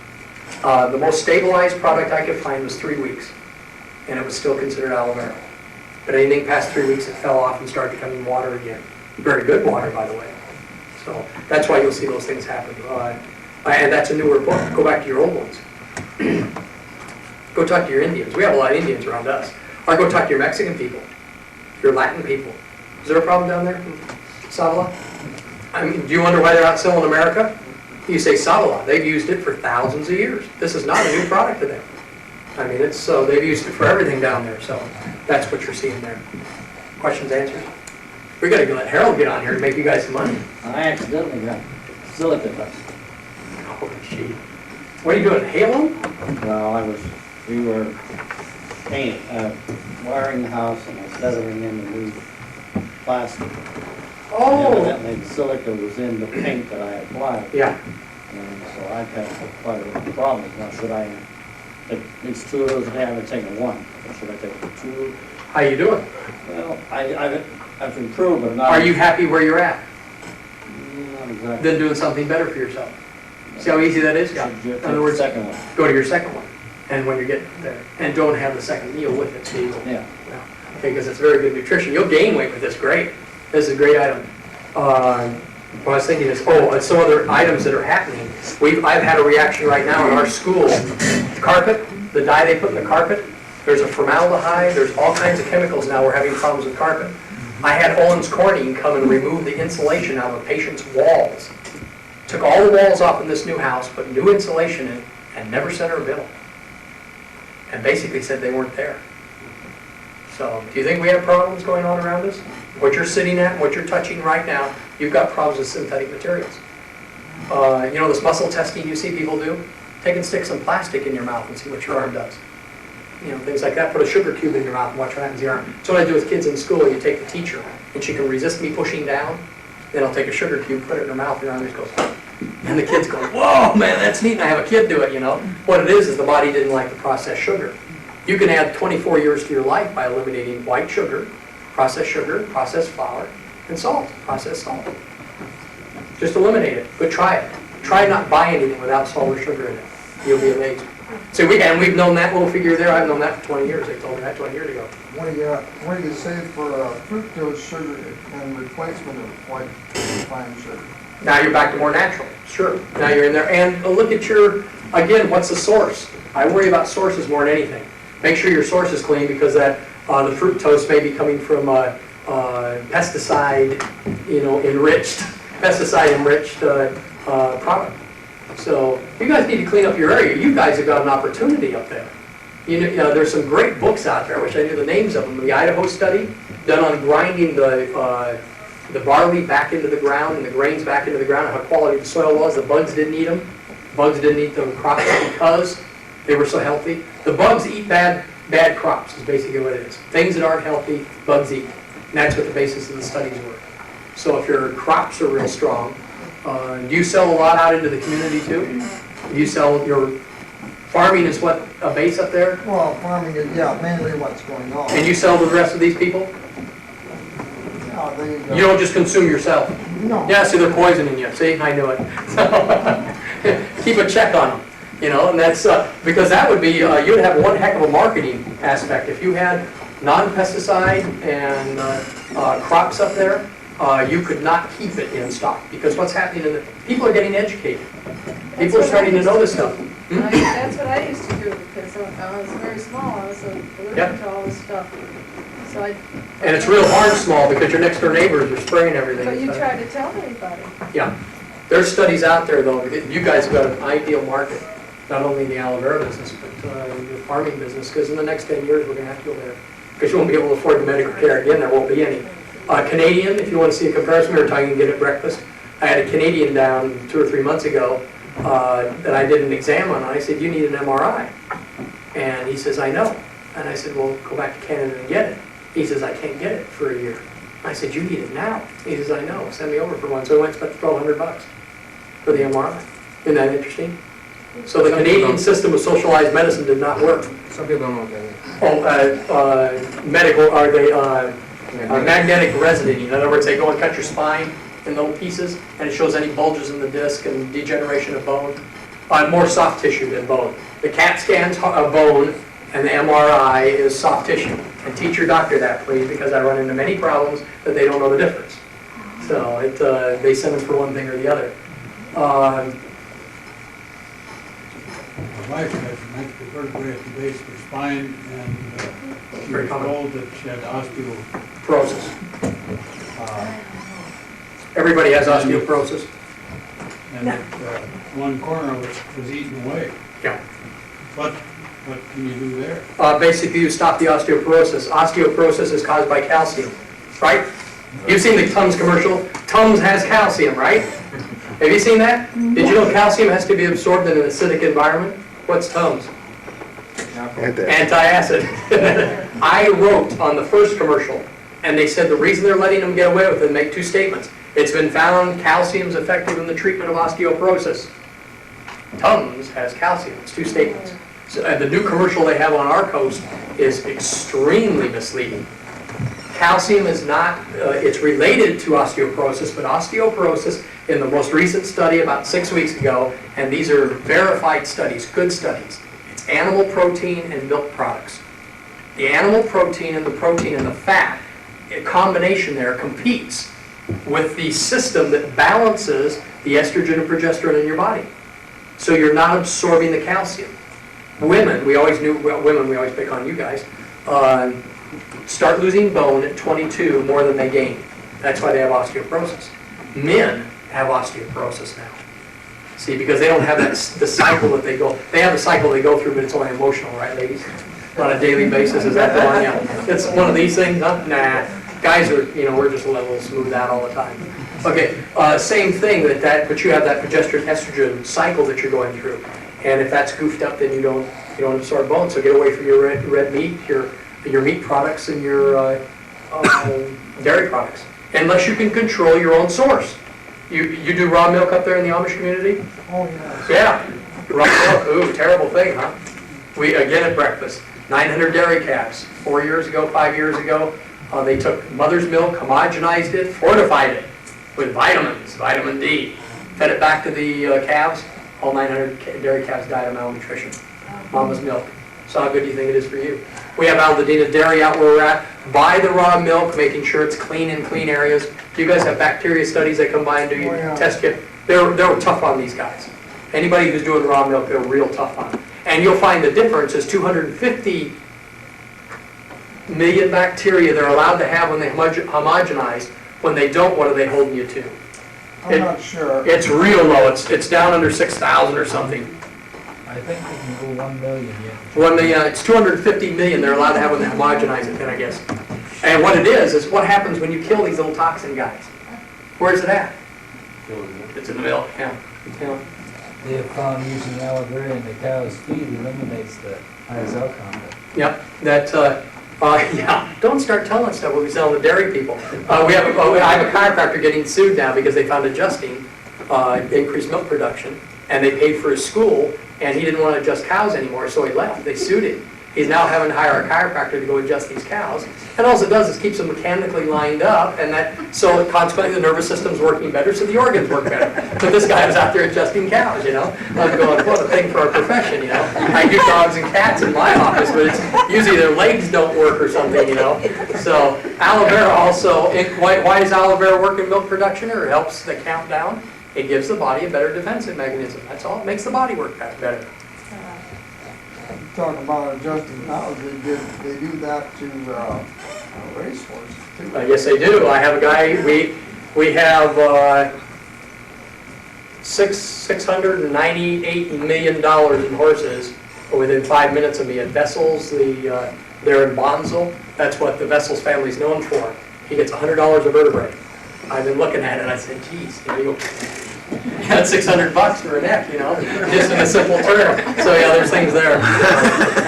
The most stabilized product I could find was 3 weeks, and it was still considered aloe vera. But anything past 3 weeks, it fell off and started becoming water again. Very good water, by the way. So that's why you'll see those things happen. And that's a newer book. Go back to your old ones. Go talk to your Indians. We have a lot of Indians around us. Or go talk to your Mexican people, your Latin people. Is there a problem down there in Savala? I mean, do you wonder why they're not selling in America? You say Savala, they've used it for thousands of years. This is not a new product to them. I mean, it's so they've used it for everything down there, so that's what you're seeing there. Questions, answers? We gotta let Harold get on here and make you guys some money. I accidentally got silica dust. Oh, gee. What are you doing, Halo? Well, we were wiring the house and I was settling in the new plastic. Oh, Evidently, the silica was in the paint that I applied. yeah. And so I've had quite a lot of problems. Now, should I take at least 2 of those a day? I'm taking 1. Or should I take 2? How you doing? Well, I've improved, but not. Are you happy where you're at? Not exactly. Then doing something better for yourself. See how easy that is? Yeah. Should you In take other words, the second one? go to your second one, and when you're getting there, and don't have the second meal with it, so you go. Yeah. Okay, because it's very good nutrition. You'll gain weight with this. Great. This is a great item. What I was thinking is, some other items that are happening. I've had a reaction right now in our school. Carpet, the dye they put in the carpet. There's a formaldehyde. There's all kinds of chemicals now. We're having problems with carpet. I had Owens Corning come and remove the insulation out of a patient's walls. Took all the walls off in this new house, put new insulation in, and never sent her a bill. And basically said they weren't there. So, do you think we have problems going on around us? What you're sitting at, what you're touching right now, you've got problems with synthetic materials. You know this muscle testing you see people do? Take and stick some plastic in your mouth and see what your arm does. You know, things like that. Put a sugar cube in your mouth and watch what happens to your arm. That's what I do with kids in school. You take the teacher, and she can resist me pushing down. Then I'll take a sugar cube, put it in her mouth, and her arm just goes, and the kids go, whoa, man, that's neat. And I have a kid do it, you know. What it is the body didn't like the processed sugar. You can add 24 years to your life by eliminating white sugar, processed flour, and salt, processed salt. Just eliminate it, but try it. Try not buy anything without salt or sugar in it. You'll be amazed. So we've known that little figure there. I've known that for 20 years. They told me that 20 years ago. What do you say for fructose sugar and replacement of white refined sugar? Now you're back to more natural. Sure. Now you're in there. And look at again, what's the source? I worry about sources more than anything. Make sure your source is clean because the fructose may be coming from pesticide enriched product. So you guys need to clean up your area. You guys have got an opportunity up there. You know, there's some great books out there. I wish I knew the names of them. The Idaho study done on grinding the barley back into the ground and the grains back into the ground, and how quality the soil was. The bugs didn't eat them. Bugs didn't eat the crops because they were so healthy. The bugs eat bad crops is basically what it is. Things that aren't healthy, bugs eat. And that's what the basis of the studies were. So if your crops are real strong, do you sell a lot out into the community too? You sell your farming is what, a base up there? Well, farming is, yeah, mainly what's going on. And you sell to the rest of these people? Yeah, You don't just consume yourself? No. Yeah, see, they're poisoning you. See, I knew it. So, keep a check on them. You know, and that's, because that would be, you'd have one heck of a marketing aspect. If you had non-pesticide and crops up there, you could not keep it in stock. Because what's happening people are getting educated. People are starting to know this stuff. That's what I used to do because I was very small. I was allergic to all this stuff. So and it's real hard small because your next door neighbors are spraying everything. But you try to tell anybody. Yeah. There's studies out there, though. You guys have got an ideal market, not only in the aloe vera business, but in the farming business, because in the next 10 years, we're going to have to go there. Because you won't be able to afford the medical care. Again, there won't be any. Canadian, if you want to see a comparison, we were talking to get at breakfast. I had a Canadian down 2 or 3 months ago that I did an exam on. I said, you need an MRI. And he says, I know. And I said, well, go back to Canada and get it. He says, I can't get it for a year. I said, you need it now. He says, I know. Send me over for one. So I went and spent $1,200 for the MRI. Isn't that interesting? So the Canadian system of socialized medicine did not work. Some people don't know what that is. Medical, are they magnetic resonating? In other words, they go and cut your spine in little pieces, and it shows any bulges in the disc and degeneration of bone. More soft tissue than bone. The CAT scan's bone, and the MRI is soft tissue. And teach your doctor that, please, because I run into many problems that they don't know the difference. So they send them for one thing or the other. wife has an extra vertebrae at the base of her spine, and she Very was common. told that she had Process. uh, Everybody has osteoporosis. and that one corner of it was eaten away. Yeah. What can you do there? Basically, you stop the osteoporosis. Osteoporosis is caused by calcium, right? You've seen the Tums commercial. Tums has calcium, right? Have you seen that? Did you know calcium has to be absorbed in an acidic environment? What's Tums? Antacid. I wrote on the first commercial, and they said the reason they're letting them get away with it, make two statements. It's been found calcium is effective in the treatment of osteoporosis. Tums has calcium. It's two statements. So, and the new commercial they have on our coast is extremely misleading. Calcium is not, it's related to osteoporosis, but osteoporosis in the most recent study about 6 weeks ago, and these are verified studies, good studies, it's animal protein and milk products. The animal protein and the fat, a combination there competes with the system that balances the estrogen and progesterone in your body. So you're not absorbing the calcium. Women, we always pick on you guys, start losing bone at 22 more than they gain. That's why they have osteoporosis. Men have osteoporosis now. See, because they don't have the cycle that they go, they have the cycle they go through, but it's only emotional, right, ladies? On a daily basis, is that the one? Yeah. It's one of these things, huh? Nah. Guys are, we're just a little smooth out all the time. Okay, same thing but you have that progesterone estrogen cycle that you're going through. And if that's goofed up, then you don't absorb bone. So get away from your red meat, your meat products, and your dairy products, unless you can control your own source. You do raw milk up there in the Amish community? Oh, yes. Yeah, raw milk. Ooh, terrible thing, huh? We again at breakfast, 900 dairy calves. 4 years ago, 5 years ago, they took mother's milk, homogenized it, fortified it with vitamins, vitamin D, fed it back to the calves. All 900 dairy calves died of malnutrition. Mama's milk. So how good do you think it is for you? We have Aldadina Dairy out where we're at. Buy the raw milk, making sure it's clean in clean areas. Do you guys have bacteria studies that come by and do you test you? They're tough on these guys. Anybody who's doing raw milk, they're real tough on them. And you'll find the difference is 250 million bacteria they're allowed to have when they homogenize. When they don't, what are they holding you to? I'm not sure. It's real low. It's down under 6,000 or something. I think we can go 1 million yet. 1 million, it's 250 million they're allowed to have when they homogenize it, then I guess. And what it is what happens when you kill these little toxin guys. Where's it at? It's in the milk, yeah. They have found using aloe vera in the cow's feed eliminates the ISL content. Yep, yeah, don't start telling us stuff we'll be selling to dairy people. I have a chiropractor getting sued now because they found adjusting increased milk production, and they paid for his school, and he didn't want to adjust cows anymore, so he left. They sued him. He's now having to hire a chiropractor to go adjust these cows, and all it does is keeps them mechanically lined up, and so consequently the nervous system's working better, so the organs work better. But this guy was out there adjusting cows, I'm going, what a thing for our profession, I do dogs and cats in my office, but it's usually their legs don't work or something, So aloe vera also, why does aloe vera work in milk production, or it helps the count down? It gives the body a better defensive mechanism. That's all. It makes the body work better. Talking about adjusting cows, they do that to racehorses too. Yes, they do. I have a guy, we have $698 million in horses within 5 minutes of me at Vessel's. They're in Bonsall. That's what the Vessel's family is known for. He gets $100 a vertebrae. I've been looking at it and I said, geez, you got $600 for a neck, just in a simple term. So yeah, there's things there.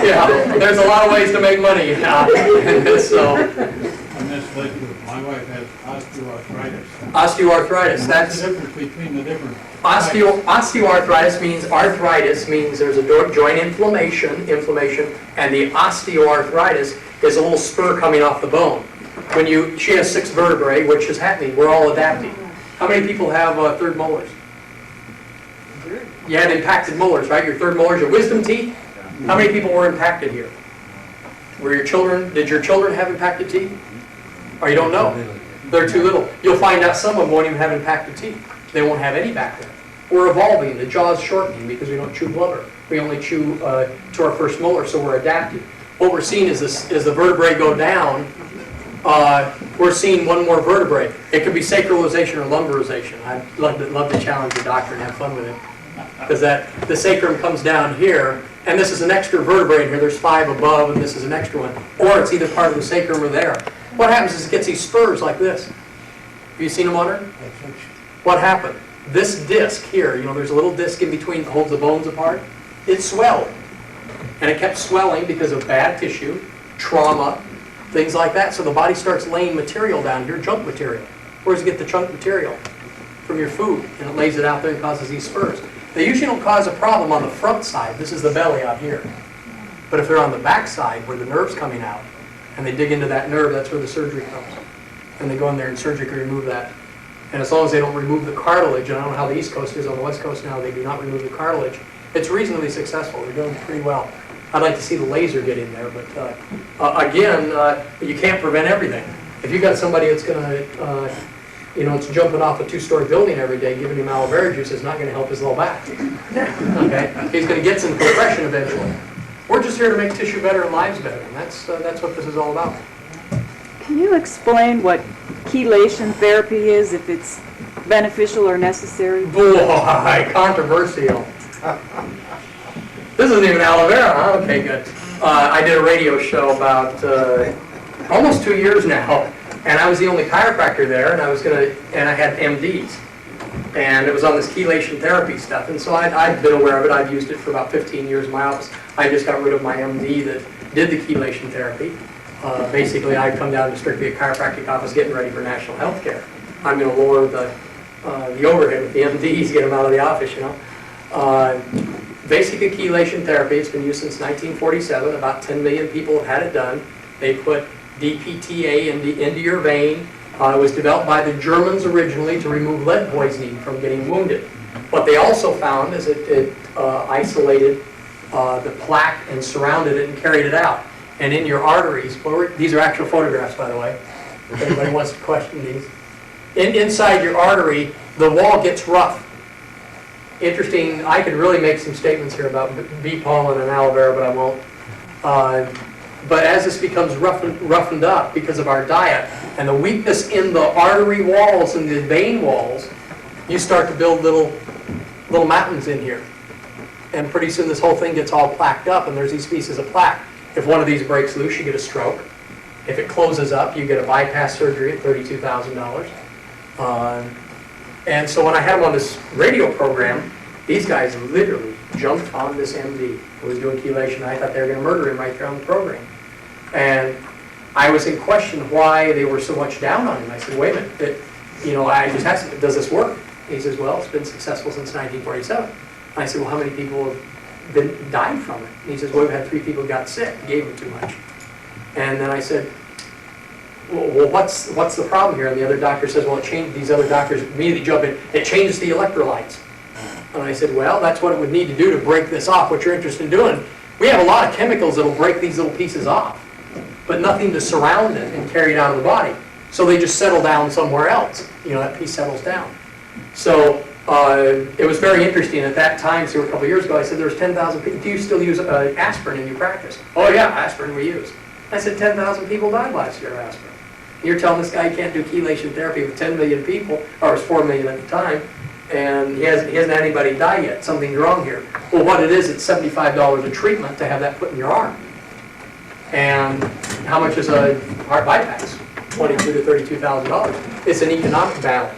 Yeah, there's a lot of ways to make money. So. And this led to, my wife has osteoarthritis. Osteoarthritis, that's. What's the difference between the different Osteoarthritis means there's a joint inflammation, and the osteoarthritis is a little spur coming off the bone. She has 6 vertebrae, which is happening. We're all adapting. How many people have third molars? You had impacted molars, right? Your third molars, your wisdom teeth. How many people were impacted here? Did your children have impacted teeth? Or you don't know? They're too little. You'll find out some of them won't even have impacted teeth. They won't have any back there. We're evolving, the jaw's shortening because we don't chew blubber. We only chew to our first molar, so we're adapting. What we're seeing is this, as the vertebrae go down, we're seeing one more vertebrae. It could be sacralization or lumbarization. I'd love to challenge the doctor and have fun with it. Because the sacrum comes down here, and this is an extra vertebrae in here. There's 5 above, and this is an extra one. Or it's either part of the sacrum or there. What happens is it gets these spurs like this. Have you seen them on her? What happened? This disc here, there's a little disc in between that holds the bones apart. It swelled. And it kept swelling because of bad tissue, trauma, things like that. So the body starts laying material down here, junk material. Where does it get the junk material? From your food. And it lays it out there and causes these spurs. They usually don't cause a problem on the front side. This is the belly out here. But if they're on the back side where the nerve's coming out, and they dig into that nerve, that's where the surgery comes. And they go in there and surgically remove that. And as long as they don't remove the cartilage, and I don't know how the East Coast is, on the West Coast now, they do not remove the cartilage, it's reasonably successful. They're doing pretty well. I'd like to see the laser get in there, but again, you can't prevent everything. If you got somebody that's going to, it's jumping off a 2-story building every day, giving him aloe vera juice is not going to help his low back. Okay, he's going to get some compression eventually. We're just here to make tissue better and lives better, and that's what this is all about. Can you explain what chelation therapy is, if it's beneficial or necessary? Boy, controversial. This isn't even aloe vera, huh? Okay, good. I did a radio show about almost 2 years now, and I was the only chiropractor there, and I had MDs, and it was on this chelation therapy stuff, and so I'd been aware of it. I'd used it for about 15 years in my office. I just got rid of my MD that did the chelation therapy. Basically, I'd come down to strictly a chiropractic office getting ready for national health care. I'm going to lower the overhead with the MDs, get them out of the office, Basically, chelation therapy, it's been used since 1947. About 10 million people have had it done. They put DPTA into your vein. It was developed by the Germans originally to remove lead poisoning from getting wounded. What they also found is it isolated the plaque and surrounded it and carried it out. And in your arteries, these are actual photographs, by the way, if anybody wants to question these. Inside your artery, the wall gets rough. Interesting, I could really make some statements here about bee pollen and aloe vera, but I won't. But as this becomes roughened up because of our diet and the weakness in the artery walls and the vein walls, you start to build little mountains in here. And pretty soon this whole thing gets all plaqued up, and there's these pieces of plaque. If one of these breaks loose, you get a stroke. If it closes up, you get a bypass surgery at $32,000. And so when I had them on this radio program, these guys literally jumped on this MD who was doing chelation. I thought they were going to murder him right there on the program. And I was in question why they were so much down on him. I said, wait a minute, I just asked him, does this work? And he says, well, it's been successful since 1947. And I said, well, how many people have died from it? And he says, well, we've had 3 people who got sick, gave them too much. And then I said, well, what's the problem here? And the other doctor says, well, it changed. These other doctors immediately jump in. It changes the electrolytes. And I said, well, that's what it would need to do to break this off. What you're interested in doing, we have a lot of chemicals that will break these little pieces off, but nothing to surround it and carry it out of the body. So they just settle down somewhere else. That piece settles down. So it was very interesting at that time. So a couple of years ago, I said, there's 10,000 people. Do you still use aspirin in your practice? Oh yeah, aspirin we use. I said, 10,000 people died last year of aspirin. You're telling this guy he can't do chelation therapy with 10 million people, or it was 4 million at the time, and he hasn't had anybody die yet. Something's wrong here. Well, what it is, it's $75 a treatment to have that put in your arm. And how much is a heart bypass? $22,000 to $32,000. It's an economic battle.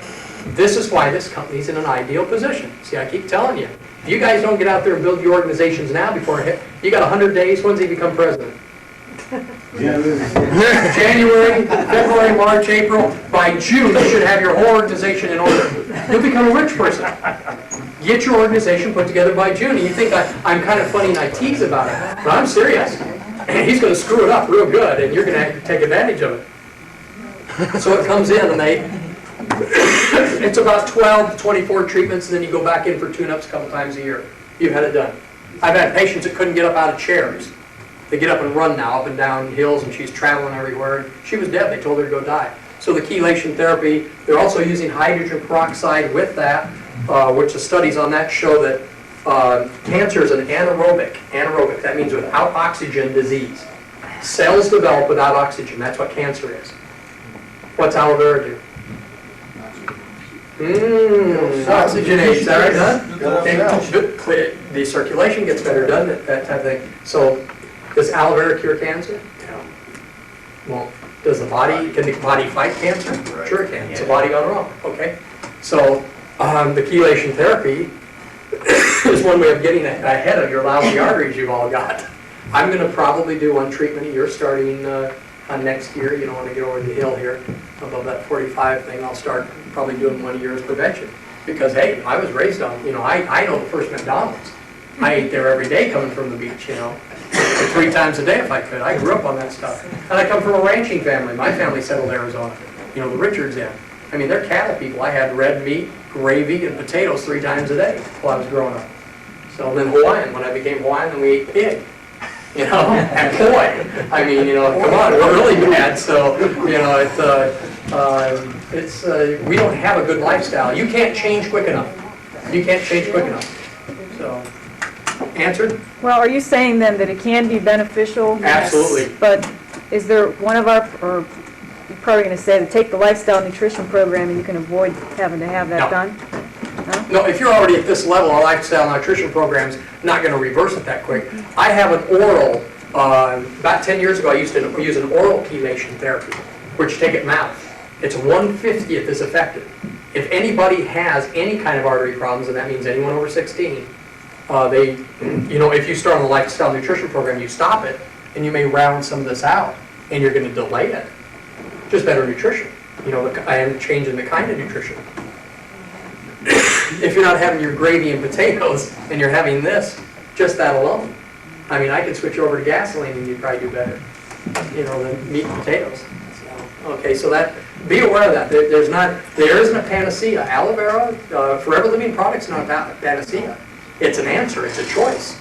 This is why this company's in an ideal position. See, I keep telling you, if you guys don't get out there and build your organizations now before you got 100 days, when's he become president? January, February, March, April. By June, you should have your whole organization in order. You'll become a rich person. Get your organization put together by June. And you think I'm kind of funny and I tease about it, but I'm serious. He's going to screw it up real good, and you're going to have to take advantage of it. So it comes in, and it's about 12 to 24 treatments, and then you go back in for tune-ups a couple times a year. You've had it done. I've had patients that couldn't get up out of chairs. They get up and run now, up and down hills, and she's traveling everywhere. She was dead. They told her to go die. So the chelation therapy, they're also using hydrogen peroxide with that which the studies on that show that cancer is an anaerobic, that means without oxygen disease. Cells develop without oxygen, that's what cancer is. What's aloe vera do? Oxygenates, is that right, huh? The circulation gets better, doesn't it, that type of thing. So, does aloe vera cure cancer? No. Well, does the body, can the body fight cancer? Sure it can, it's a body on its own, okay? So, the chelation therapy is one way of getting ahead of your lousy arteries you've all got. I'm gonna probably do one treatment a year starting next year. You don't wanna get over the hill here above that 45 thing. I'll start probably doing one a year as prevention. Because hey, I was raised on, I know the first McDonald's. I ate there every day coming from the beach, 3 times a day if I could. I grew up on that stuff. And I come from a ranching family. My family settled Arizona. The Richards in. I mean, they're cattle people. I had red meat, gravy, and potatoes 3 times a day while I was growing up. So then Hawaiian, when I became Hawaiian, then we ate pig. And boy, I mean, come on, we're really bad. So, we don't have a good lifestyle. You can't change quick enough. You can't change quick enough. So, answered? Well, are you saying then that it can be beneficial? Absolutely. But is there one of our, or you're probably going to say to take the lifestyle nutrition program and you can avoid having to have that done? No, if you're already at this level, our lifestyle nutrition program's not going to reverse it that quick. I have an oral, about 10 years ago I used to use an oral chelation therapy, which you take at mouth. It's 1/50th as effective. If anybody has any kind of artery problems, and that means anyone over 16, if you start on the lifestyle nutrition program, you stop it, and you may round some of this out, and you're going to delay it. Just better nutrition. I am changing the kind of nutrition. If you're not having your gravy and potatoes, and you're having this, just that alone. I mean, I could switch over to gasoline, and you'd probably do better, than meat and potatoes. Okay, so be aware of that. There isn't a panacea. Aloe vera, Forever Living product's not a panacea. It's an answer, it's a choice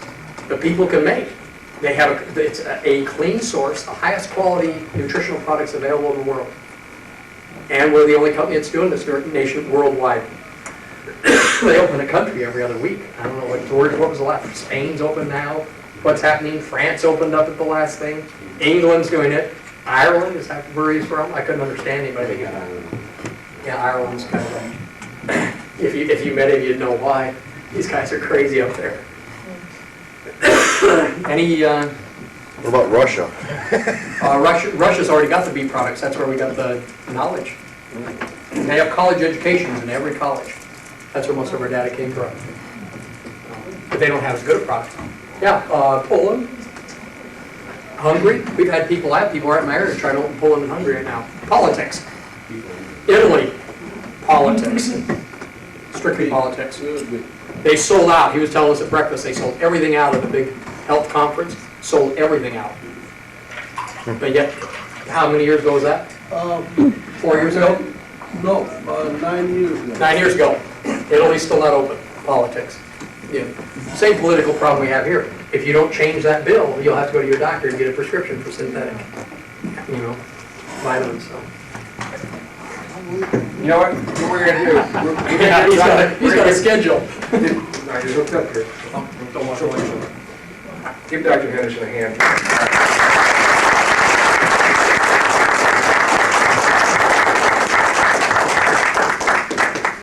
that people can make. It's a clean source, the highest quality nutritional products available in the world. And we're the only company that's doing this nation worldwide. They open a country every other week. I don't know what was the last. Spain's open now. What's happening? France opened up at the last thing. England's doing it. Ireland, is that where he's from? I couldn't understand anybody. Yeah, Ireland's kind of if you met him, you'd know why. These guys are crazy up there. What about Russia? Russia's already got the bee products. That's where we got the knowledge. They have college educations in every college. That's where most of our data came from. But they don't have as good a product. Yeah, Poland, Hungary. I have people right in my area trying to open Poland and Hungary right now. Politics. Italy. Politics. Strictly politics. They sold out. He was telling us at breakfast they sold everything out at the big health conference. Sold everything out. But yet, how many years ago was that? 4 years ago? No, 9 years ago. 9 years ago. Italy's still not open. Politics. Same political problem we have here. If you don't change that bill, you'll have to go to your doctor and get a prescription for synthetic, vitamins. So. You know what we're going to do? He's got a schedule. No, you're hooked up here. Give Dr. Henderson a hand.